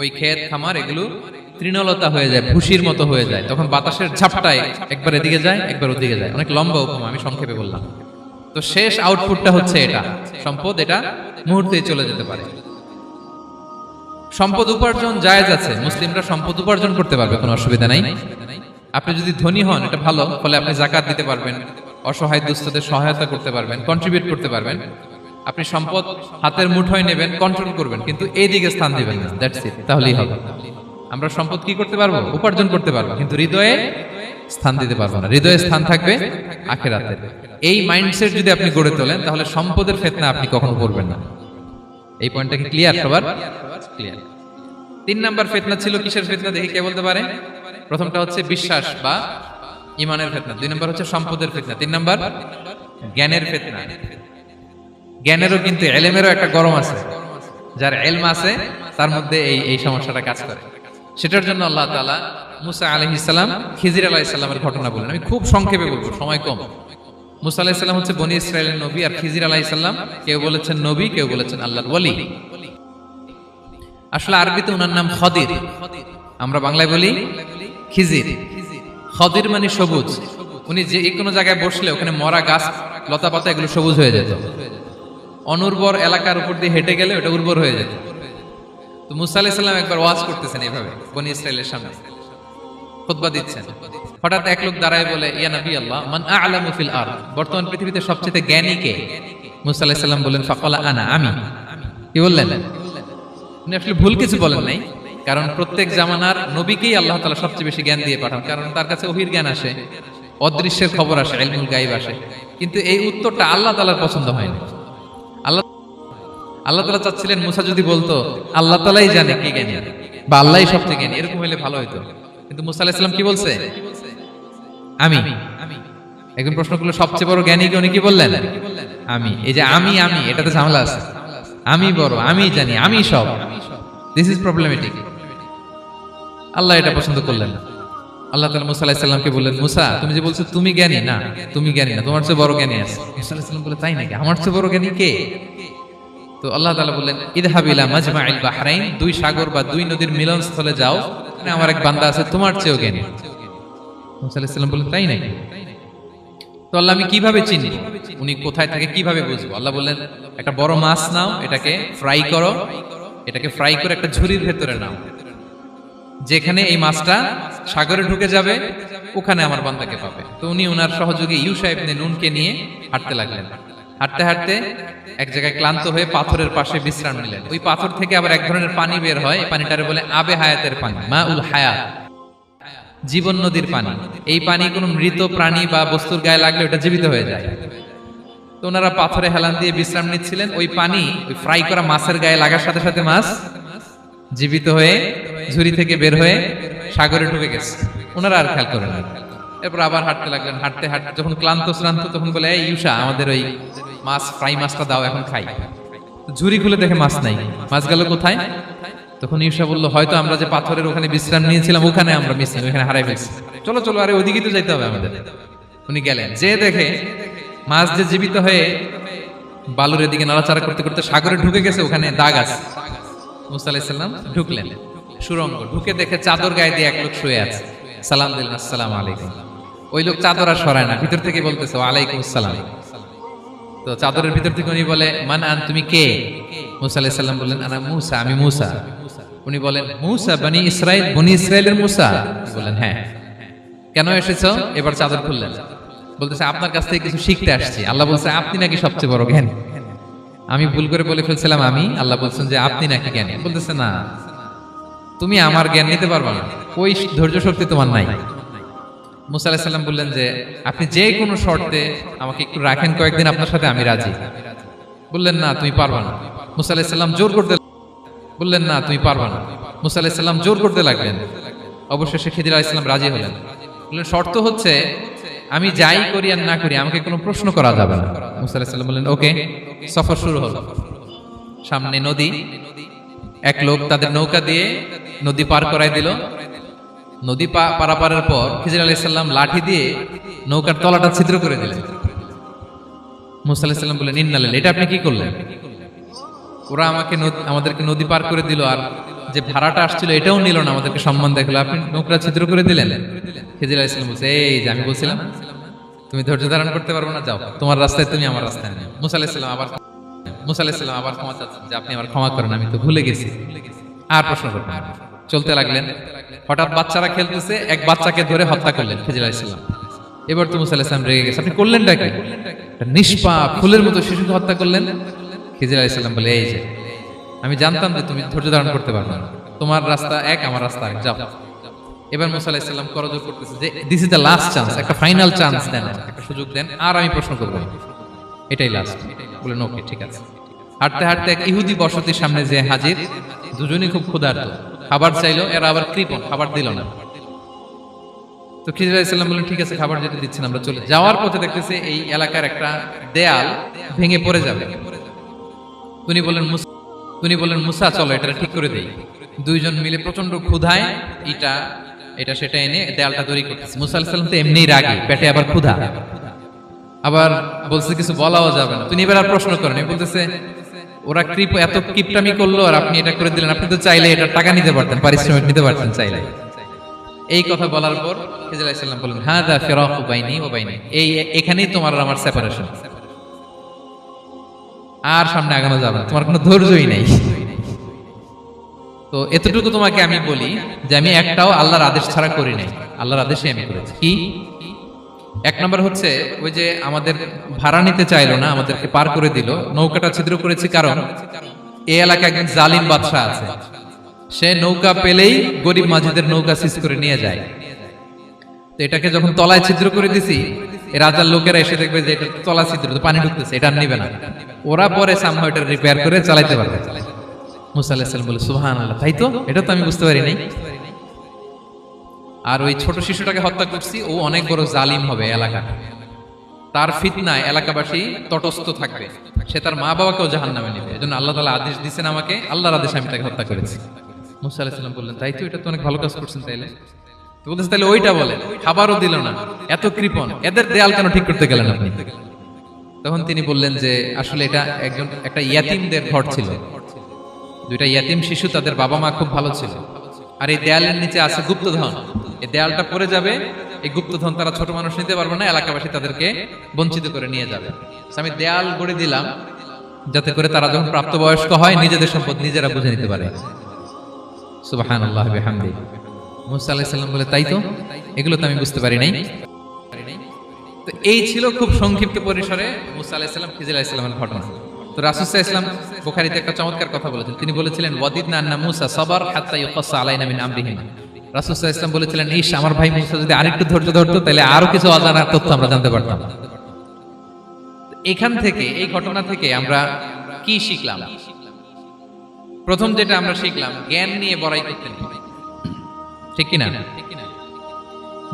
S1: ওই ক্ষেত খামার এগুলো তৃণলতা হয়ে যায়, ভুসির মতো হয়ে যায়। তখন বাতাসের ঝাপটায় একবার এদিকে যায়, একবার ওদিকে যায়। অনেক লম্বা উপমা, আমি সংক্ষেপে বললাম। তো শেষ আউটপুটটা হচ্ছে এটা, সম্পদ এটা মুহূর্তেই চলে যেতে পারে। সম্পদ উপার্জন জায়েজ আছে, মুসলিমরা সম্পদ উপার্জন করতে পারবে, কোনো অসুবিধা নাই। আপনি যদি ধনী হন এটা ভালো, ফলে আপনি যাকাত দিতে পারবেন, অসহায় দুস্থদের সহায়তা করতে পারবেন, কন্ট্রিবিউট করতে পারবেন। আপনি সম্পদ হাতের মুঠোয় নেবেন, কন্ট্রোল করবেন, কিন্তু এই দিকে স্থান দিবেন না। দ্যাটস ইট, তাহলেই হবে। আমরা সম্পদ কি করতে পারবো? উপার্জন করতে পারবো, কিন্তু হৃদয়ে স্থান দিতে পারবো না। হৃদয়ে স্থান থাকবে আখিরাতে। এই মাইন্ডসেট যদি আপনি গড়ে তোলেন, তাহলে সম্পদের ফিতনা আপনি কখনো করবেন না। এই পয়েন্টটা কি ক্লিয়ার সবার? ক্লিয়ার। 3 নাম্বার ফিতনা ছিল কিসের ফিতনা দেখি কে বলতে পারে? প্রথমটা হচ্ছে বিশ্বাস বা ঈমানের ফিতনা, 2 নাম্বার হচ্ছে সম্পদের ফিতনা, 3 নাম্বার জ্ঞানের ফিতনা। জ্ঞানেরও কিন্তু ইলমেরও একটা গরম আছে। যার ইলম আছে তার মধ্যে এই সমস্যাটা কাজ করে। সেটার জন্য আল্লাহ তাআলা মুসা আলাইহিস সালাম, খিজির আলাইহিস সালামের ঘটনা বলেন। আমি খুব সংক্ষেপে বলবো, সময় কম। মুসা আলাইহিস সালাম হচ্ছে বনি ইসরাইলের নবী, আর খিজির আলাইহিস সালাম কেউ বলেছেন নবী, কেউ বলেছেন আল্লাহর ওলি। আসলে আরবিতে ওনার নাম খদির, আমরা বাংলায় বলি খিজির। খদির মানে সবুজ, উনি যে কোনো জায়গায় বসলে ওখানে মরা গাছ লতা পাতা এগুলো সবুজ হয়ে যেত, অনুর্বর এলাকার উপর দিয়ে হেঁটে গেলে ওটা উর্বর হয়ে যেত। তো মুসা আলাইহিস সালাম একবার ওয়াজ করতেছেন এইভাবে বনি ইসরাইলের সামনে, খুতবা দিচ্ছেন। হঠাৎ এক লোক দাঁড়ায় বলে, ইয়া নবী আল্লাহ, মান আ'লামু ফিল আরদ, বর্তমান পৃথিবীতে সবচেয়ে জ্ঞানী কে? মুসা আলাইহিস সালাম বলেন, ফাকালা আনা, আমি। কি বললেন? উনি আসলে ভুল কিছু বলেন নাই, কারণ প্রত্যেক জামানার নবীকেই আল্লাহ তাআলা সবচেয়ে বেশি জ্ঞান দিয়ে পাঠান, কারণ তার কাছে ওহীর জ্ঞান আসে, অদৃশ্যের খবর আসে, ইলমুল গায়ব আসে। কিন্তু এই উত্তরটা আল্লাহ তাআলার পছন্দ হয়নি। আল্লাহ তাআলা চাচ্ছিলেন মুসা যদি বলতো আল্লাহ তাআলাই জানে কে জ্ঞানী বা আল্লাহই সবচেয়ে জ্ঞানী, এরকম হলে ভালো হতো। কিন্তু মুসা আলাইহিস সালাম কি বলছে? আমি। একজন প্রশ্ন করলো সবচেয়ে বড় জ্ঞানী কে? উনি কি বললেন? আমি। এই যে আমি এটাতে ঝামেলা আছে। আমি বড়, আমি জানি, আমি সব, দিস ইজ প্রবলেমেটিক। আল্লাহ এটা পছন্দ করলেন না। আল্লাহ তাআলা মুসা আলাইহিস সালামকে বললেন, মুসা তুমি যে বলছো তুমি জ্ঞানী, না তুমি জ্ঞানী না, তোমার চেয়ে বড় জ্ঞানী আছে। মুসা আলাইহিস সালাম বলে, তাই নাকি? আমার চেয়ে বড় জ্ঞানী কে? তো আল্লাহ তাআলা বললেন, ইযহাব ইলা মাজমাইল বাহরাইন, দুই সাগর বা দুই নদীর মিলনস্থলে যাও, মানে আমার এক বান্দা আছে তোমার চেয়েও জ্ঞানী। মুসা আলাইহিস সালাম বললেন, তাই নাকি? তো আল্লাহ, আমি কিভাবে চিনি উনি কোথায় থাকে, কিভাবে বুঝবো? আল্লাহ বললেন, একটা বড় মাছ নাও, এটাকে ফ্রাই করো, এটাকে ফ্রাই করে একটা ঝুড়ির ভেতরে নাও, যেখানে এই মাছটা সাগরে ঢুকে যাবে ওখানে আমার বান্দাকে পাবে। তো উনি ওনার সহযোগী ইউশা ইবনে নুনকে নিয়ে হাঁটতে লাগলেন। হাঁটতে হাঁটতে এক জায়গায় ক্লান্ত হয়ে পাথরের পাশে বিশ্রাম নিলেন। ওই পাথর থেকে আবার এক ধরনের পানি বের হয়, এই পানিটারে বলে আবে হায়াতের পানি, মা উল হায়াত, জীবন নদীর পানি। এই পানি কোনো মৃত প্রাণী বা বস্তুর গায়ে লাগলে ওটা জীবিত হয়ে যায়। তো ওনারা পাথরে হেলান দিয়ে বিশ্রাম নিচ্ছিলেন, ওই পানি ওই ফ্রাই করা মাছের গায়ে লাগার সাথে সাথে মাছ জীবিত হয়ে ঝুড়ি থেকে বের হয়ে সাগরে ঢুকে গেছে। ওনারা আর খেয়াল করেন না। এরপর আবার হাঁটতে লাগলেন। হাঁটতে হাঁটতে যখন ক্লান্ত শ্রান্ত, তখন বলে, এই ইউশা, আমাদের ওই মাছ ফ্রাই মাছটা দাও, এখন খাই। ঝুড়ি খুলে দেখে মাছ নাই। মাছ গেল কোথায়? তখন ইউশা বলল, হয়তো আমরা যে পাথরের ওখানে বিশ্রাম নিয়েছিলাম ওখানে আমরা মিসিং, ওখানে হারাই ফেলছি। চলো চলো, আরে ওইদিকে তো যাইতে হবে আমাদের। উনি গেলেন, যে দেখে মাছ যে জীবিত হয়ে বালুর এদিকে নাড়াচাড়া করতে করতে সাগরে ঢুকে গেছে, ওখানে দাগ আছে। মুসা আলাইহিস সালাম ঢুকলেন সুরঙ্গ, ঢুকে দেখে চাদর গায়ে দিয়ে এক লোক শুয়ে আছে। সালাম দিলেন, আসসালামু আলাইকুম। ওই লোক চাদর আর সরায় না, ভিতর থেকে বলতেছে, ওয়ালাইকুম আসসালাম। তো চাদরের ভিতর থেকে উনি বলে, মান আন, তুমি কে? মুসা আলাইহিস সালাম বললেন, আনা মুসা, আমি মুসা। উনি বলেন, মুসা বনি ইসরাইল, বনি ইসরাইলের মুসা? বললেন, হ্যাঁ। কেন এসেছো? এবার চাদর খুললেন। বলতেছে, আপনার কাছ থেকে কিছু শিখতে আসছি। আল্লাহ বলছে, আপনি নাকি সবচেয়ে বড় জ্ঞানী। আমি ভুল করে বলে ফেলছিলাম আমি, আল্লাহ বলছেন যে আপনি নাকি জ্ঞানী। বলতেছে, না, তুমি আমার জ্ঞান নিতে পারবে না, ওই ধৈর্য শক্তি তোমার নাই। মুসা আলাইহিস সালাম বললেন যে আপনি যে কোনো শর্তে আমাকে একটু রাখেন কয়েকদিন আপনার সাথে, আমি রাজি। বললেন, না তুমি পারবে না। মুসা আলাইহিস সালাম জোর করতে বললেন, না তুমি পারবে না। মুসা আলাইহিস সালাম জোর করতে লাগলেন। অবশেষে খিদির আলাইহিস সালাম রাজি হলেন। বললেন, শর্ত হচ্ছে আমি যাই করি আর না করি আমাকে কোনো প্রশ্ন করা যাবে না। মুসা আলাইহিস সালাম বললেন, ওকে। সফর শুরু হলো। সামনে নদী, এক লোক তাদের নৌকা দিয়ে নদী পার করাই দিল। নদী পারাপারের পর খিজির আলাইহিস সালাম লাঠি দিয়ে নৌকার তলাটা ছিদ্র করে দিলেন। মুসা আলাইহিস সালাম বললেন, ইন্না লিল্লাহি, এটা আপনি কি করলেন? ওরা আমাদেরকে নদী পার করে দিল, আর যে ভাড়াটা আসছিল এটাও নিল না, আমাদেরকে সম্মান দেখালো, আপনি নৌকা ছিদ্র করে দিলেন। খিজির আলাইহিস সালাম বলছে, এই যে আমি বলছিলাম তুমি ধৈর্য ধারণ করতে পারবে না, যাও তোমার রাস্তায়, তুমি আমার রাস্তায় নেই। মুসা আলাইহিস সালাম আবার ক্ষমা চাচ্ছেন যে আপনি আমার ক্ষমা করেন, আমি তো ভুলে গেছি, আর প্রশ্ন করবেন না। চলতে লাগলেন। হঠাৎ বাচ্চারা খেলতেছে, এক বাচ্চাকে ধরে হত্যা করলেন খিজির আলাইহিস সালাম। এবার তো মুসা আলাইহিস সালাম রেগে গেছে, আপনি করলেনটা কি? নিষ্পাপ ফুলের মতো শিশুকে হত্যা করলেন। খিজির আলাইহিস সালাম বলে, এই যে আমি জানতাম যে তুমি ধৈর্য ধারণ করতে পারবে না, তোমার রাস্তা এক, আমার রাস্তা এক, যাও। এবার মুসা আলাইহিস সালাম করজোর করতেছে যে this is the last chance, একটা ফাইনাল চান্স দেন, একটা সুযোগ দেন, আর আমি প্রশ্ন করব, এটাই লাস্ট। বলেন, ওকে ঠিক আছে। হাঁটতে হাঁটতে এক ইহুদি বসতির সামনে যে হাজির, দুজনই খুব ক্ষুধার্ত, খাবার চাইলো, এরা আবার কৃপণ, খাবার দিল না। তো খিজির আলাইহিস সালাম বললেন, ঠিক আছে, খাবার যেটা দিচ্ছেন আমরা চলে। যাওয়ার পথে দেখতেছে এই এলাকার একটা দেয়াল ভেঙে পড়ে যাবে। উনি বললেন, মুসা চলো এটা ঠিক করে দেই। দুইজন মিলে প্রচন্ড ক্ষুধায় এটা সেটা এনে দেয়ালটা তৈরি করতেছে। মুসা আলাইহিস সালাম তো এমনিই রাগী, পেটে আবার ক্ষুধা, আবার বলছে কিছু বলাও যাবে না। তুমি এবার আর প্রশ্ন করেন, বলতেছে ওরা এত কিপটামি করলো আর আপনি এটা করে দিলেন, আপনি তো চাইলে এটা টাকা নিতে পারতেন, পারিশ্রমিক নিতে পারতেন চাইলে। এই কথা বলার পর খিজির আলাইহিস সালাম বললেন, হাযা ফিরাকু বাইনি ওয়া বাইনি, এই এখানেই তোমার আর আমার সেপারেশন, আর সামনে আগানো যাবে না, তোমার কোনো ধৈর্যই নাই। তো এতটুকু তোমাকে আমি বলি যে আমি একটাও আল্লাহর আদেশ ছাড়া করি নাই, আল্লাহর আদেশে আমি করেছি। কি? এক নম্বর হচ্ছে ওই যে আমাদের ভাড়া নিতে চাইলো না, আমাদেরকে পার করে দিল, নৌকাটা ছিদ্র করেছি কারণ এই এলাকায় একজন জালিম বাদশা আছে, সে নৌকা পেলেই গরিব মাঝিদের নৌকা সিজ করে নিয়ে যায়। তো এটাকে যখন তলায় ছিদ্র করে দিছি, এই রাজার লোকেরা এসে দেখবে যে এটা তলা ছিদ্র, তো পানি ঢুকতেছে, এটা আর নিবে না, ওরা পরে সামহাও এটা রিপেয়ার করে চালাইতে পারবে। মুসা আলাইহিস সালাম বলে, সুবহানাল্লাহ, তাই তো, এটা তো আমি বুঝতে পারি নাই। আর ওই ছোট শিশুটাকে হত্যা করছি, ও অনেক বড় জালিম হবে এলাকা, তার ফিতনায় এলাকাবাসী তটস্থ থাকবে, সে তার মা বাবাকেও জাহান্নামে নেবে, এজন্য আল্লাহ তাআলা আদেশ দিয়েছেন আমাকে, আল্লাহর আদেশে আমি তাকে হত্যা করেছি। মুসা আলাইহিস সালাম বললেন, তাই তো, এটা তো অনেক ভালো কাজ করছেন, তাইলে তো বলতেছে, তাহলে ওইটা বলেন, খাবারও দিল না, এত কৃপণ, এদের দেয়াল কেন ঠিক করতে গেলেন আপনি? তখন তিনি বললেন যে আসলে এটা একটা ইয়াতিমদের ঘর ছিল, দুইটা ইয়াতিম শিশু, তাদের বাবা মা খুব ভালো ছিল, আর এই দেয়ালের নিচে আছে গুপ্তধন, এই দেয়ালটা পড়ে যাবে, এই গুপ্তধন তারা ছোট মানুষ নিতে পারবে না, এলাকাবাসী তাদেরকে বঞ্চিত করে নিয়ে যাবে। আমি দেয়াল গড়ে দিলাম যাতে করে তারা যখন প্রাপ্তবয়স্ক হয় নিজেদের সম্পদ নিজেরা বুঝে নিতে পারে। সুবহানাল্লাহ বিহামদি। মুসা আলাইহিস সালাম বলে, তাই তো, এগুলো তো আমি বুঝতে পারি নাই। তো এই ছিল খুব সংক্ষিপ্ত পরিসরে মুসা আলাইহিস সালাম খিজির আলাইহিস সালামের ঘটনা। তো রাসূল সাল্লাল্লাহু আলাইহি ওয়াসাল্লাম বুখারীতে একটা চমৎকার কথা বলেছেন, তিনি বলেছিলেন, ওয়াদিদনা আন্না মুসা সাবার হাত্তা ইউকাসসা আলাইনা মিন আমরিহিম। রাসূল সাল্লাল্লাহু আলাইহি ওয়াসাল্লাম বলেছিলেন, ইস, আমার ভাই মুসা যদি আরেকটু ধৈর্য ধরতো তাহলে আরো কিছু অজানা তথ্য আমরা জানতে পারতাম। এখান থেকে, এই ঘটনা থেকে আমরা কি শিখলাম? প্রথম যেটা আমরা শিখলাম, জ্ঞান নিয়ে বড়াই করতে নেই, ঠিক কিনা?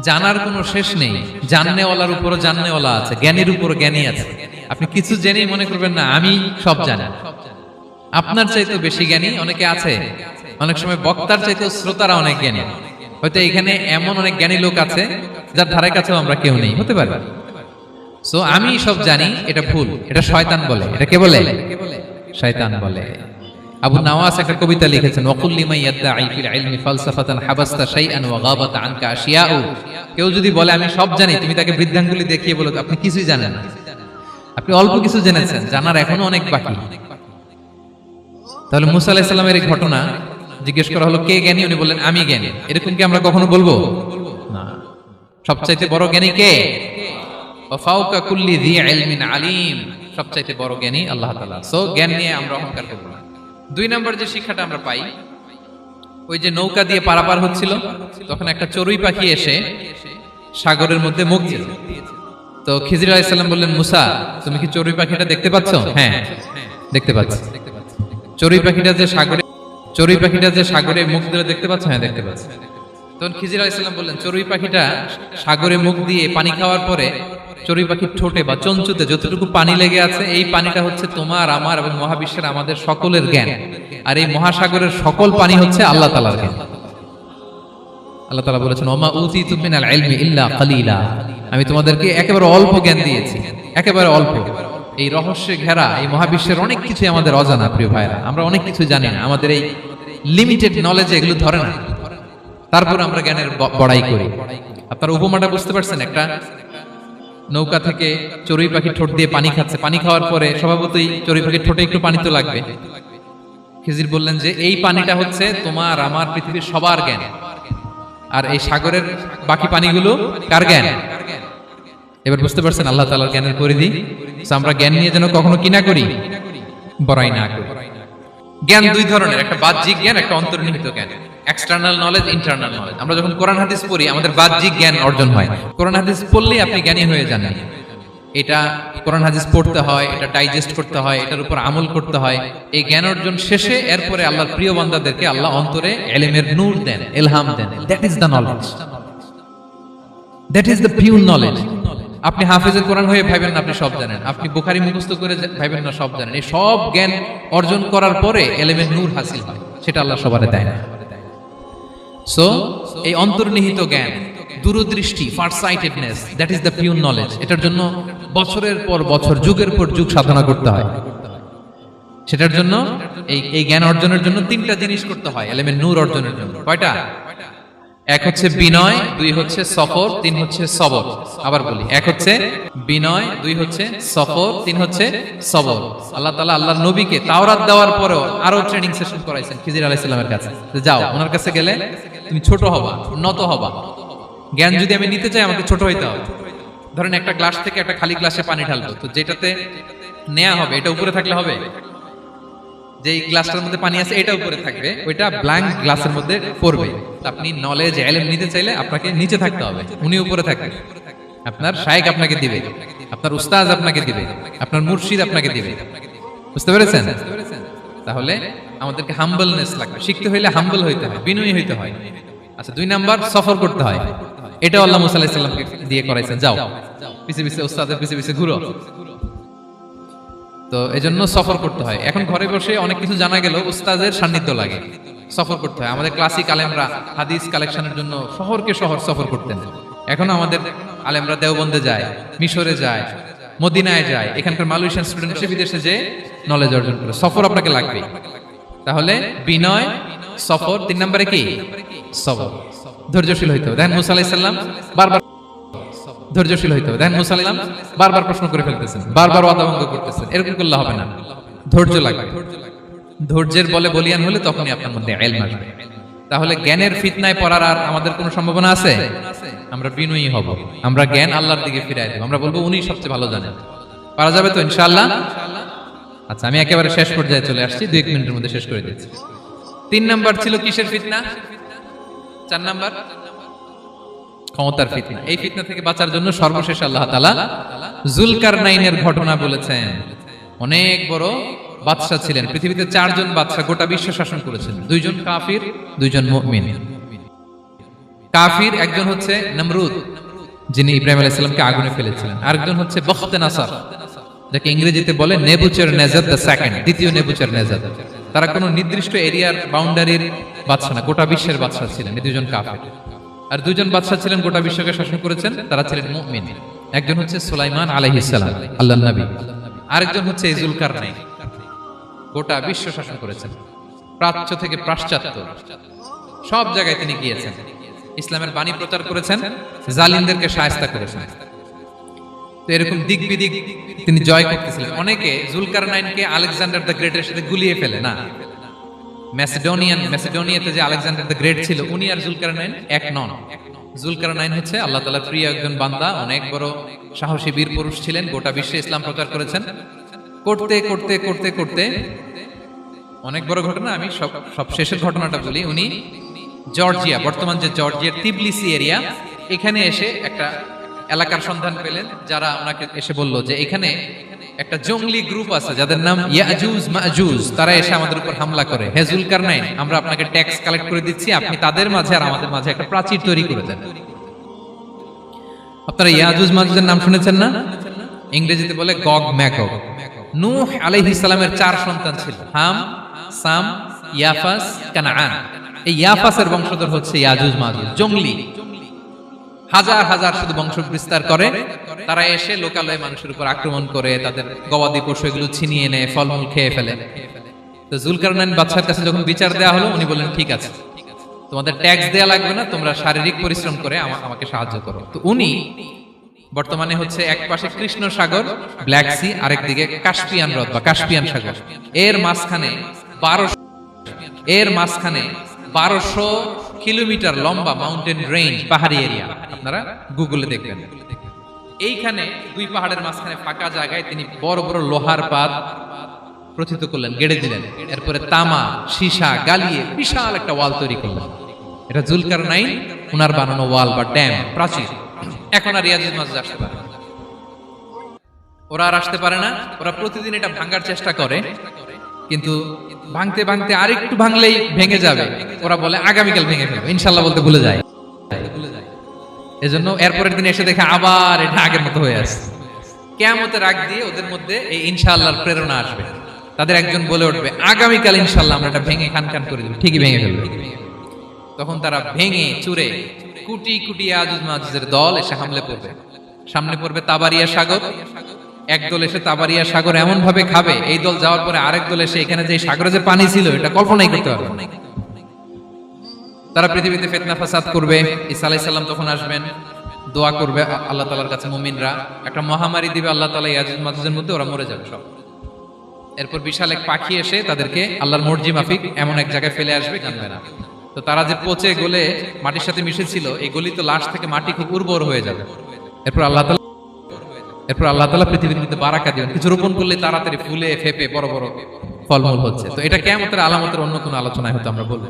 S1: জানার কোনো শেষ নেই, জাননেওয়ালার উপরও জাননেওয়ালা আছে, জ্ঞানীর উপরও জ্ঞানী আছে। আপনি কিছু জেনেই মনে করবেন না আমি সব জানি, আপনার চাইতে বেশি জ্ঞানী অনেকে আছে। অনেক সময় বক্তার চাইতে শ্রোতারা অনেক জ্ঞানী, হয়তো এখানে এমন অনেক জ্ঞানী লোক আছে যার ধারে কাছেও আমরা কেউ নেই, হতে পারে। সো আমি সব জানি, এটা ভুল, এটা শয়তান বলে। এটা কে বলে? শয়তান বলে। আবু নাওয়াস একটা কবিতা লিখেছেন, ওয়াকুল লিমান ইয়াদদাঈ ফিল ইলমি ফালসাফাতান হাবাসতা শাইআন ওয়া গাবাত আনকা আশিয়াউ। কেউ যদি বলে আমি সব জানি, তুমি তাকে বৃদ্ধাঙ্গুলি দেখিয়ে বলো আপনি কিছুই জানেন না, আপনি অল্প কিছু জেনেছেন, জানার এখনো অনেক বাকি। তাহলে মুসা আলাইহিস সালামের এই ঘটনা জিজ্ঞেস করা হলো, কে জ্ঞানী? উনি বললেন, আমি জ্ঞানী। এরকম কি আমরা কখনো বলবো? না। সবচাইতে বড় জ্ঞানী কে? ওয়া ফাওকা কুল্লি যী ইলমিন আলিম। সবচাইতে বড় জ্ঞানী আল্লাহ তাআলা। সো জ্ঞান নিয়ে আমরা অহংকার করব না। দুই নম্বর যে শিক্ষাটা আমরা পাই, ওই যে নৌকা দিয়ে পারাপার হচ্ছিল, তখন একটা চড়ুই পাখি এসে সাগরের মধ্যে মুখ দিয়েছে। তো খিজির আলাইহিস সালাম বললেন, মুসা, তুমি কি চড়ুই পাখিটা দেখতে পাচ্ছ? হ্যাঁ, দেখতে পাচ্ছি। চড়ুই পাখিটা যে সাগরে মুখ দিয়ে দেখতে পাচ্ছ? হ্যাঁ, দেখতে পাচ্ছি। তখন খিজির আলাইহিস সালাম বললেন, চড়ুই পাখিটা সাগরে মুখ দিয়ে পানি খাওয়ার পরে চড়ুই পাখির ঠোঁটে বা চঞ্চুতে যতটুকু পানি লেগে আছে, এই পানিটা হচ্ছে তোমার, আমার এবং মহাবিশ্বের আমাদের সকলের জ্ঞান। আর এই মহাসাগরের সকল পানি হচ্ছে আল্লাহ তাআলার জ্ঞান। আল্লাহ তাআলা বলেছেন, ওমা উতিতু মিনাল ইলমি ইল্লা কালিলা। আমি তোমাদেরকে একেবারে অল্প জ্ঞান দিয়েছি, একেবারে অল্প। এই রহস্যে ঘেরা এই মহাবিশ্বের অনেক কিছু আমাদের অজানা, প্রিয় ভাইরা, আমরা অনেক কিছু জানি না, আমাদের এই লিমিটেড নলেজে এগুলো ধরে না, তারপর আমরা জ্ঞানের বড়াই করি। আপনারা উপমাটা বুঝতে পারছেন? একটা নৌকা থেকে চড়ুই পাখি ঠোঁট দিয়ে পানি খাচ্ছে, পানি খাওয়ার পরে স্বভাবতই চড়ুই পাখির ঠোঁটে একটু পানি তো লাগবে। খিজির বললেন যে এই পানিটা হচ্ছে তোমার আমার পৃথিবীর সবার জ্ঞান, আর এই সাগরের বাকি পানিগুলো কার জ্ঞান? এবার বুঝতে পারছেন আল্লাহ তাআলার জ্ঞানের পরিধি। আমরা জ্ঞান নিয়ে যেন কখনো কি না করি, বড়াই না করি। জ্ঞান দুই ধরনের, একটা বাহ্যিক জ্ঞান, একটা অন্তর্নিহিত জ্ঞান। External knowledge, internal knowledge. আমরা যখন কোরআন হাদিস পড়ি আমাদের বাহ্যিক জ্ঞান অর্জন হয়। কোরআন হাদিস পড়লেই আপনি জ্ঞানী হয়ে যান। এটা কোরআন হাদিস পড়তে হয়, এটা ডাইজেস্ট করতে হয়, এটার উপর আমল করতে হয়। এই জ্ঞান অর্জন শেষে এরপরে আল্লাহর প্রিয় বান্দাদেরকে আল্লাহ অন্তরে ইলমের নূর দেন, ইলহাম দেন। That is the knowledge, that is the pure knowledge. আপনি হাফেজে কোরআন হয়ে ভাবেন না আপনি সব জানেন, আপনি বুখারী মুখস্থ করে ভাবেন না সব জানেন। এই সব জ্ঞান অর্জন করার পরে ইলমের নূর হাসিল হয়, সেটা আল্লাহ সবারে দেয় না। সো এই অন্তর্নিহিত জ্ঞান, দূরদৃষ্টি, farsightedness, that is the pure knowledge. এটার জন্য বছরের পর বছর, যুগের পর যুগ সাধনা করতে হয়। সেটার জন্য এই জ্ঞান অর্জনের জন্য তিনটা জিনিস করতে হয় ইলমের নূর অর্জনের জন্য। কয়টা? এক হচ্ছে বিনয়, দুই হচ্ছে সফর, তিন হচ্ছে সবর। আবার বলি, এক হচ্ছে বিনয়, দুই হচ্ছে সফর, তিন হচ্ছে সবর। আল্লাহ তাআলা আল্লাহর নবীকে তাওরাত দেওয়ার পরেও আরো ট্রেনিং সেশন করাইছেন খিজির আলাইহিস সালামের কাছে, যে যাও ওনার কাছে গেলে তুমি ছোট হবা, নত হবা। জ্ঞান যদি আমি নিতে চাই আমাকে ছোট হইতে হবে। ধরেন একটা গ্লাস থেকে একটা খালি গ্লাসে পানি ঢালবো, তো যেটাতে নেওয়া হবে এটা উপরে থাকলে হবে? যে গ্লাসটার মধ্যে পানি আছে এটা উপরে থাকবে, ওইটা ব্ল্যাঙ্ক গ্লাসের মধ্যে পড়বে। আপনি নলেজ ইলম নিতে চাইলে আপনাকে নিচে থাকতে হবে, উনি উপরে থাকবেন। আপনার শায়েখ আপনাকে দিবে, আপনার উস্তাদ আপনাকে দিবে, আপনার মুর্শিদ আপনাকে দিবে। বুঝতে পেরেছেন? তাহলে আমাদেরকে হাম্বলনেস লাগবে, শিখতে হইলে হাম্বল হইতে হয়, বিনয়ী হইতে হয়। আচ্ছা, 2 নাম্বার সফর করতে হয়। এটা আল্লাহ মুসা আলাইহিস সালামকে দিয়ে করাইছেন, যাও পিছে পিছে উস্তাদের পিছে পিছে ঘুরো। তো এজন্য সফর করতে হয়। এখন ঘরে বসে অনেক কিছু জানা গেল, উস্তাদের সান্নিধ্য লাগে, সফর করতে হয়। আমাদের ক্লাসিক আলেমরা হাদিস কালেকশনের জন্য শহরকে শহর সফর করতেন। এখন আমাদের আলেমরা দেওবন্দে যায়, মিশরে যায়, মদিনায় যায়, এখানকার মালয়েশিয়ান স্টুডেন্ট এসে বিদেশে যে নলেজ অর্জন করে। সফর আপনাকে লাগবে। তাহলে বিনয়, সফর, 3 নম্বরে কি সবর। ধৈর্যশীল হইতে হবে। দেখেন মুসা আলাইহিস সালাম বারবার ধৈর্যশীল হইতে হবে। দেখেন মুসা আলাইহিস সালাম বারবার প্রশ্ন করে ফেলতেছেন, বারবার ওয়াদা ভঙ্গ করতেছেন। এরকম করলে হবে না, ধৈর্য লাগবে। ধৈর্যের বলে বলিয়ান হলে তখনই আপনার মধ্যে ইলম আসবে। তাহলে জ্ঞানের ফিতনায় পড়ার আর আমাদের কোনো সম্ভাবনা আছে? আমরা বিনয়ী হব, আমরা জ্ঞান আল্লাহর দিকে ফিরাই দেব, আমরা বলবো উনি সবচেয়ে ভালো জানেন। পারা যাবে তো ইনশাআল্লাহ? আচ্ছা, আমি একেবারে শেষ পর্যায়ে চলে আসছি, 2 মিনিটের মধ্যে শেষ করে দিচ্ছি। 3 নাম্বার ছিল কিসের ফিতনা? 4 নাম্বার ক্ষমতার ফিতনা। এই ফিতনা থেকে বাঁচার জন্য সর্বশেষ আল্লাহ তাআলা যুলকারনাইনের ঘটনা বলেছেন। অনেক বড় বাদশা ছিলেন, পৃথিবীতে 4 জন বাদশা গোটা বিশ্ব শাসন করেছেন। 2 জন কাফির, 2 জন মুমিন। কাফির একজন হচ্ছে নমরুদ, যিনি ইব্রাহিম আলাইহিস সালামকে আগুনে ফেলেছিলেন। আরেকজন হচ্ছে বখতে নাসার, যাকে ইংরেজিতে বলে নেবুচারনেজার দ্য সেকেন্ড, দ্বিতীয় নেবুচারনেজার। তারা কোনো নির্দিষ্ট এরিয়ার বাউন্ডারির বাদশা না, গোটা বিশ্বের বাদশা ছিলেন। এই 2 জন কাফির। আর 2 জন বাদশা ছিলেন গোটা বিশ্বকে শাসন করেছেন, তারা ছিলেন মুমিন। একজন হচ্ছে সুলাইমান আলাইহিস সালাম, আল্লাহর নবী। আরেকজন হচ্ছে যুলকারনাইন, গোটা বিশ্ব শাসন করেছেন, প্রাচ্য থেকে পাশ্চাত্য সব জায়গায় তিনি গিয়েছেন, ইসলামের বাণী প্রচার করেছেন, জালিমদেরকে শায়েস্তা করেছেন। তো এরকম দিক বিদিক তিনি জয় করতেছিলেন। অনেকে যুলকারনাইনকে আলেকজান্ডার দ্য গ্রেটের সাথে গুলিয়ে ফেলে না। ম্যাসিডোনিয়াতে যে আলেকজান্ডার দ্য গ্রেট ছিল, উনি আর যুলকারনাইন এক নন। যুলকারনাইন হচ্ছে আল্লাহ তাআলার প্রিয় একজন বান্দা, অনেক বড় সাহসী বীর পুরুষ ছিলেন, গোটা বিশ্বে ইসলাম প্রচার করেছেন। করতে করতে করতে করতে অনেক বড় ঘটনা, আমি সব শেষের ঘটনাটা বলি। উনি জর্জিয়া, বর্তমান যে জর্জিয়ার তিবলিসি এরিয়া, এখানে এসে একটা এলাকার সন্ধান পেলেন, যারা ওনাকে এসে বলল যে এখানে একটা জঙ্গলি গ্রুপ আছে যাদের নাম ইয়াজুজ মাজুজ, তারা এসে আমাদের উপর হামলা করে। হে যুলকারনাইন, আমরা আপনাকে ট্যাক্স কালেক্ট করে দিচ্ছি, আপনি তাদের মাঝে আর আমাদের মাঝে একটা প্রাচীর তৈরি করে দেন। আপনারা ইয়াজুজ মাজুজের নাম শুনেছেন না? ইংরেজিতে বলে গগ ম্যাগগ। নূহ আলাইহিস সালামের 4 সন্তান ছিল, হাম, সাম, ইয়াফাস, কানাআন। এই ইয়াফাসের বংশধর হচ্ছে ইয়াজুজ মাজুজ, জঙ্গলি, হাজার হাজার শুধু বংশ বিস্তার করে। তারা এসে লোকালয়ে মানুষের উপর আক্রমণ করে, তাদের গবাদি পশু এগুলো ছিনিয়ে নেয়, ফলমূল খেয়ে ফেলে। তো যুলকারনাইন বাদশার কাছে যখন বিচার দেওয়া হলো, উনি বললেন ঠিক আছে, তোমাদের ট্যাক্স দেয়া লাগবে না, তোমরা শারীরিক পরিশ্রম করে আমাকে সাহায্য করো। তো উনি বর্তমানে হচ্ছে এক পাশে কৃষ্ণ সাগর, ব্ল্যাক সি, আরেক দিকে কাস্পিয়ান হ্রদ বা কাস্পিয়ান সাগর, এর মাঝখানে 1200 কিলোমিটার লম্বা মাউন্টেন রেঞ্জ, পাহাড়ি এরিয়া। আপনারা গুগলে দেখবেন। এইখানে 2 পাহাড়ের মাঝখানে ফাঁকা জায়গায় তিনি বড় বড় লোহার পাত প্রথিত করলেন, গেড়ে দিলেন। এরপরে তামা, সীসা গালিয়ে বিশাল একটা ওয়াল তৈরি করলেন। এটা যুলকারনাইন উনার বানানো ওয়াল বা ড্যাম, প্রাচীর। এখন আর ইয়াজুজ মাজুজ আসতে পারে না, ওরা আর আসতে পারে না। ওরা প্রতিদিন এটা ভাঙার চেষ্টা করে, কিন্তু ভাঙতে ভাঙতে আরেকটু ভাঙলেই ভেঙে যাবে। ওরা বলে আগামীকাল ভেঙে ফেলবে, ইনশাল্লাহ বলতে ভুলে যায়। এজন্য এরপরের দিন এসে দেখে আবার এটা আগের মতো হয়ে আসছে। কিয়ামতের আগ দিয়ে ওদের মধ্যে এই ইনশাআল্লাহর প্রেরণা আসবে। তাদের একজন বলে উঠবে, আগামীকাল ইনশাআল্লাহ আমরা এটা ভেঙে খান খান করে দেব, ঠিকই ভেঙে ফেলবে। তখন তারা ভেঙে চুরে কোটি কোটি ইয়াজুজ মাজুজের দল এসে হামলে পড়বে। সামনে পড়বে তাবারিয়া সাগর। এক দল এসে তাবারিয়া সাগর এমন ভাবে খাবে, এই দল যাওয়ার পরে আরেক দল এসে এখানে যে সাগরে যে পানি ছিল এটা কল্পনাই করতে পারবে না। তারা পৃথিবীতে ফিতনা ফাসাদ করবে। ঈসা আলাইহিস সালাম তখন আসবেন, দোয়া করবে আল্লাহ তাআলার কাছে মুমিনরা, একটা মহামারী দিবে আল্লাহ তাআলা, ইয়াজুজ মাজুজের মধ্যে ওরা মরে যাবে সব। এরপর বিশাল এক পাখি এসে তাদেরকে আল্লাহর মর্জি মাফিক এমন এক জায়গায় ফেলে আসবে, জানবে না। তো তারা যে পচে গলে মাটির সাথে মিশেছিল, এই গলিত লাশ থেকে মাটি খুব উর্বর হয়ে যাবে। এরপর আল্লাহ তাআলা পৃথিবীর মধ্যে বারাকা দিবেন। কিছু রোপণ করলে তাড়াতাড়ি ফুলে ফেপে বড় বড় ফলমূল হচ্ছে। তো এটা কিয়ামতের আলামতের অন্য কোনো আলোচনায় হয়তো আমরা বলবো।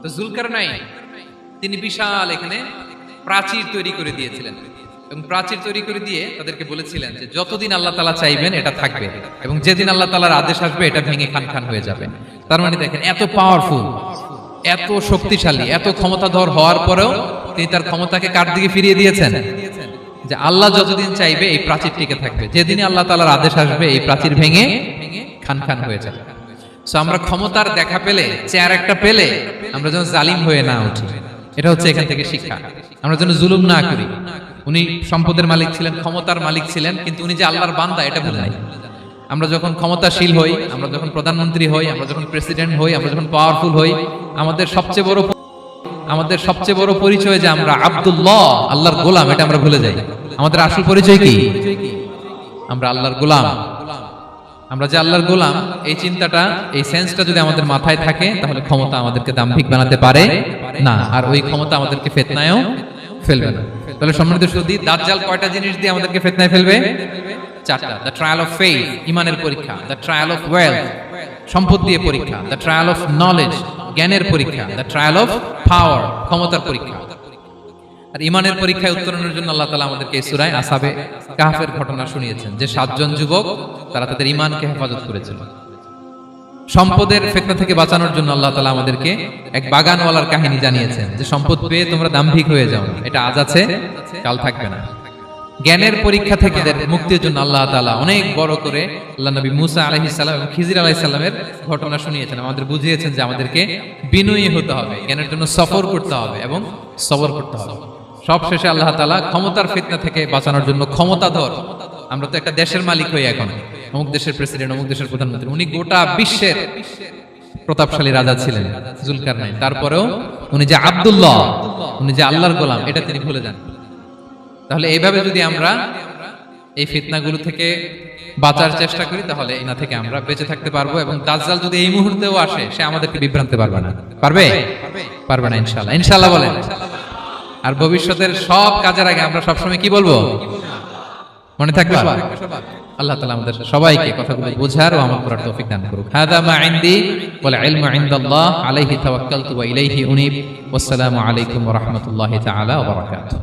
S1: তো জুলকারনাইন তিনি বিশাল এখানে প্রাচীর তৈরি করে দিয়েছিলেন, এবং প্রাচীর তৈরি করে দিয়ে তাদেরকে বলেছিলেন যে যতদিন আল্লাহ তাআলা চাইবেন এটা থাকবে, এবং যেদিন আল্লাহ তাআলার আদেশ আসবে এটা ভেঙে খান খান হয়ে যাবে। তার মানে দেখেন, এত পাওয়ারফুল, এত শক্তিশালী, এত ক্ষমতাধর হওয়ার পরেও তিনি তার ক্ষমতাকে কার দিকে ফিরিয়ে দিয়েছেন? যে আল্লাহ যতদিন চাইবে এই প্রাচীর টিকে থাকবে, যেদিন আল্লাহ তাআলার আদেশ আসবে এই প্রাচীর ভেঙে খান খান হয়ে যাবে। সো আমরা ক্ষমতার দেখা পেলে, চেয়ার একটা পেলে আমরা যেন জালিম হয়ে না উঠি, এটা হচ্ছে এখান থেকে শিক্ষা। আমরা যেন জুলুম না করি। উনি সম্পদের মালিক ছিলেন, ক্ষমতার মালিক ছিলেন, কিন্তু উনি যে আল্লাহর বান্দা এটা ভুলে নাই। আমরা যখন ক্ষমতাশীল হই, আমরা যখন প্রধানমন্ত্রী হই, আমরা যখন প্রেসিডেন্ট হই, আমরা যখন পাওয়ারফুল হই, আমাদের সবচেয়ে বড় পরিচয় যে আমরা আব্দুল্লাহ, আল্লাহর গোলাম, এটা আমরা ভুলে যাই। আমাদের আসল পরিচয় কি? আমরা আল্লাহর গোলাম। আমরা যে আল্লাহর গোলাম, এই চিন্তাটা, এই সেন্সটা যদি আমাদের মাথায় থাকে, তাহলে ক্ষমতা আমাদেরকে দাম্ভিক বানাতে পারে না, আর ওই ক্ষমতা আমাদেরকে ফিতনায়ও ফেলবে না। তাহলে সম্মানিত সুধী, দাজ্জাল কয়টা জিনিস দিয়ে আমাদেরকে ফিতনায় ফেলবে? চারটা। দ্য ট্রায়াল অফ ফেইথ, ইমানের পরীক্ষা; দ্য ট্রায়াল অফ ওয়েলথ, সম্পদ দিয়ে পরীক্ষা; দ্য ট্রায়াল অফ নলেজ, জ্ঞানের পরীক্ষা; দ্য ট্রায়াল অফ পাওয়ার, ক্ষমতার পরীক্ষা। আর ইমানের পরীক্ষায় উত্তরণের জন্য আল্লাহ তাআলা আমাদেরকে এই সূরায় আসহাবে কাহফের ঘটনা শুনিয়েছেন, যে 7 জন যুবক তারা তাদের ঈমানকে হেফাজত করেছিল। সম্পদের ফিতনা থেকে বাঁচানোর জন্য আল্লাহ তাআলা আমাদেরকে এক বাগানওয়ালার কাহিনী জানিয়েছেন, যে সম্পদ পেয়ে তোমরা দাম্ভিক হয়ে যাও না, এটা আজ আছে কাল থাকবে না। জ্ঞানের পরীক্ষা থেকে মুক্তির জন্য আল্লাহ তাআলা অনেক বড় করে আল্লাহ নবী মুসা আলাইহিস সালাম এবং খিজির আলাইহিস সালামের ঘটনা শুনিয়েছেন, আমাদের বুঝিয়েছেন যে আমাদেরকে বিনয়ী হতে হবে, জ্ঞানের জন্য সফর করতে হবে এবং সবর করতে হবে। সবশেষে আল্লাহ তাআলা ক্ষমতার ফিতনা থেকে বাঁচানোর জন্য ক্ষমতাধর, আমরা তো একটা দেশের মালিক হই এখন, অমুক দেশের প্রেসিডেন্ট, অমুক দেশের প্রধানমন্ত্রী, উনি গোটা বিশ্বের প্রতাপশালী রাজা ছিলেন জুলকারনাইন। তারপরেও উনি যে আব্দুল্লাহ, উনি যে আল্লাহর গোলাম, এটা তিনি ভুলে যান। তাহলে এইভাবে যদি আমরা এই ফিতনাগুলো থেকে বাঁচার চেষ্টা করি, তাহলে এনা থেকে আমরা বেঁচে থাকতে পারবো। এবং দাজ্জাল যদি এই মুহূর্তেও আসে, সে আমাদেরকে বিভ্রান্তে পারবে না। পারবে না ইনশাআল্লাহ। ইনশাআল্লাহ বলেন। আর ভবিষ্যতের সব কাজের আগে আমরা সবসময় কি বলবো? মনে থাকবে? আল্লাহ তাআলা আমাদের সবাইকে কথাগুলো বোঝার ও আমল করার তৌফিক দান করুক। হাযা মা ইনদি ওয়াল ইলমু ইনদাল্লাহ আলাইহি তাওয়াক্কালতু ওয়া ইলাইহি উনীব। ওয়াসসালামু আলাইকুম ওয়া রাহমাতুল্লাহি তাআলা ওয়া বারাকাতুহু।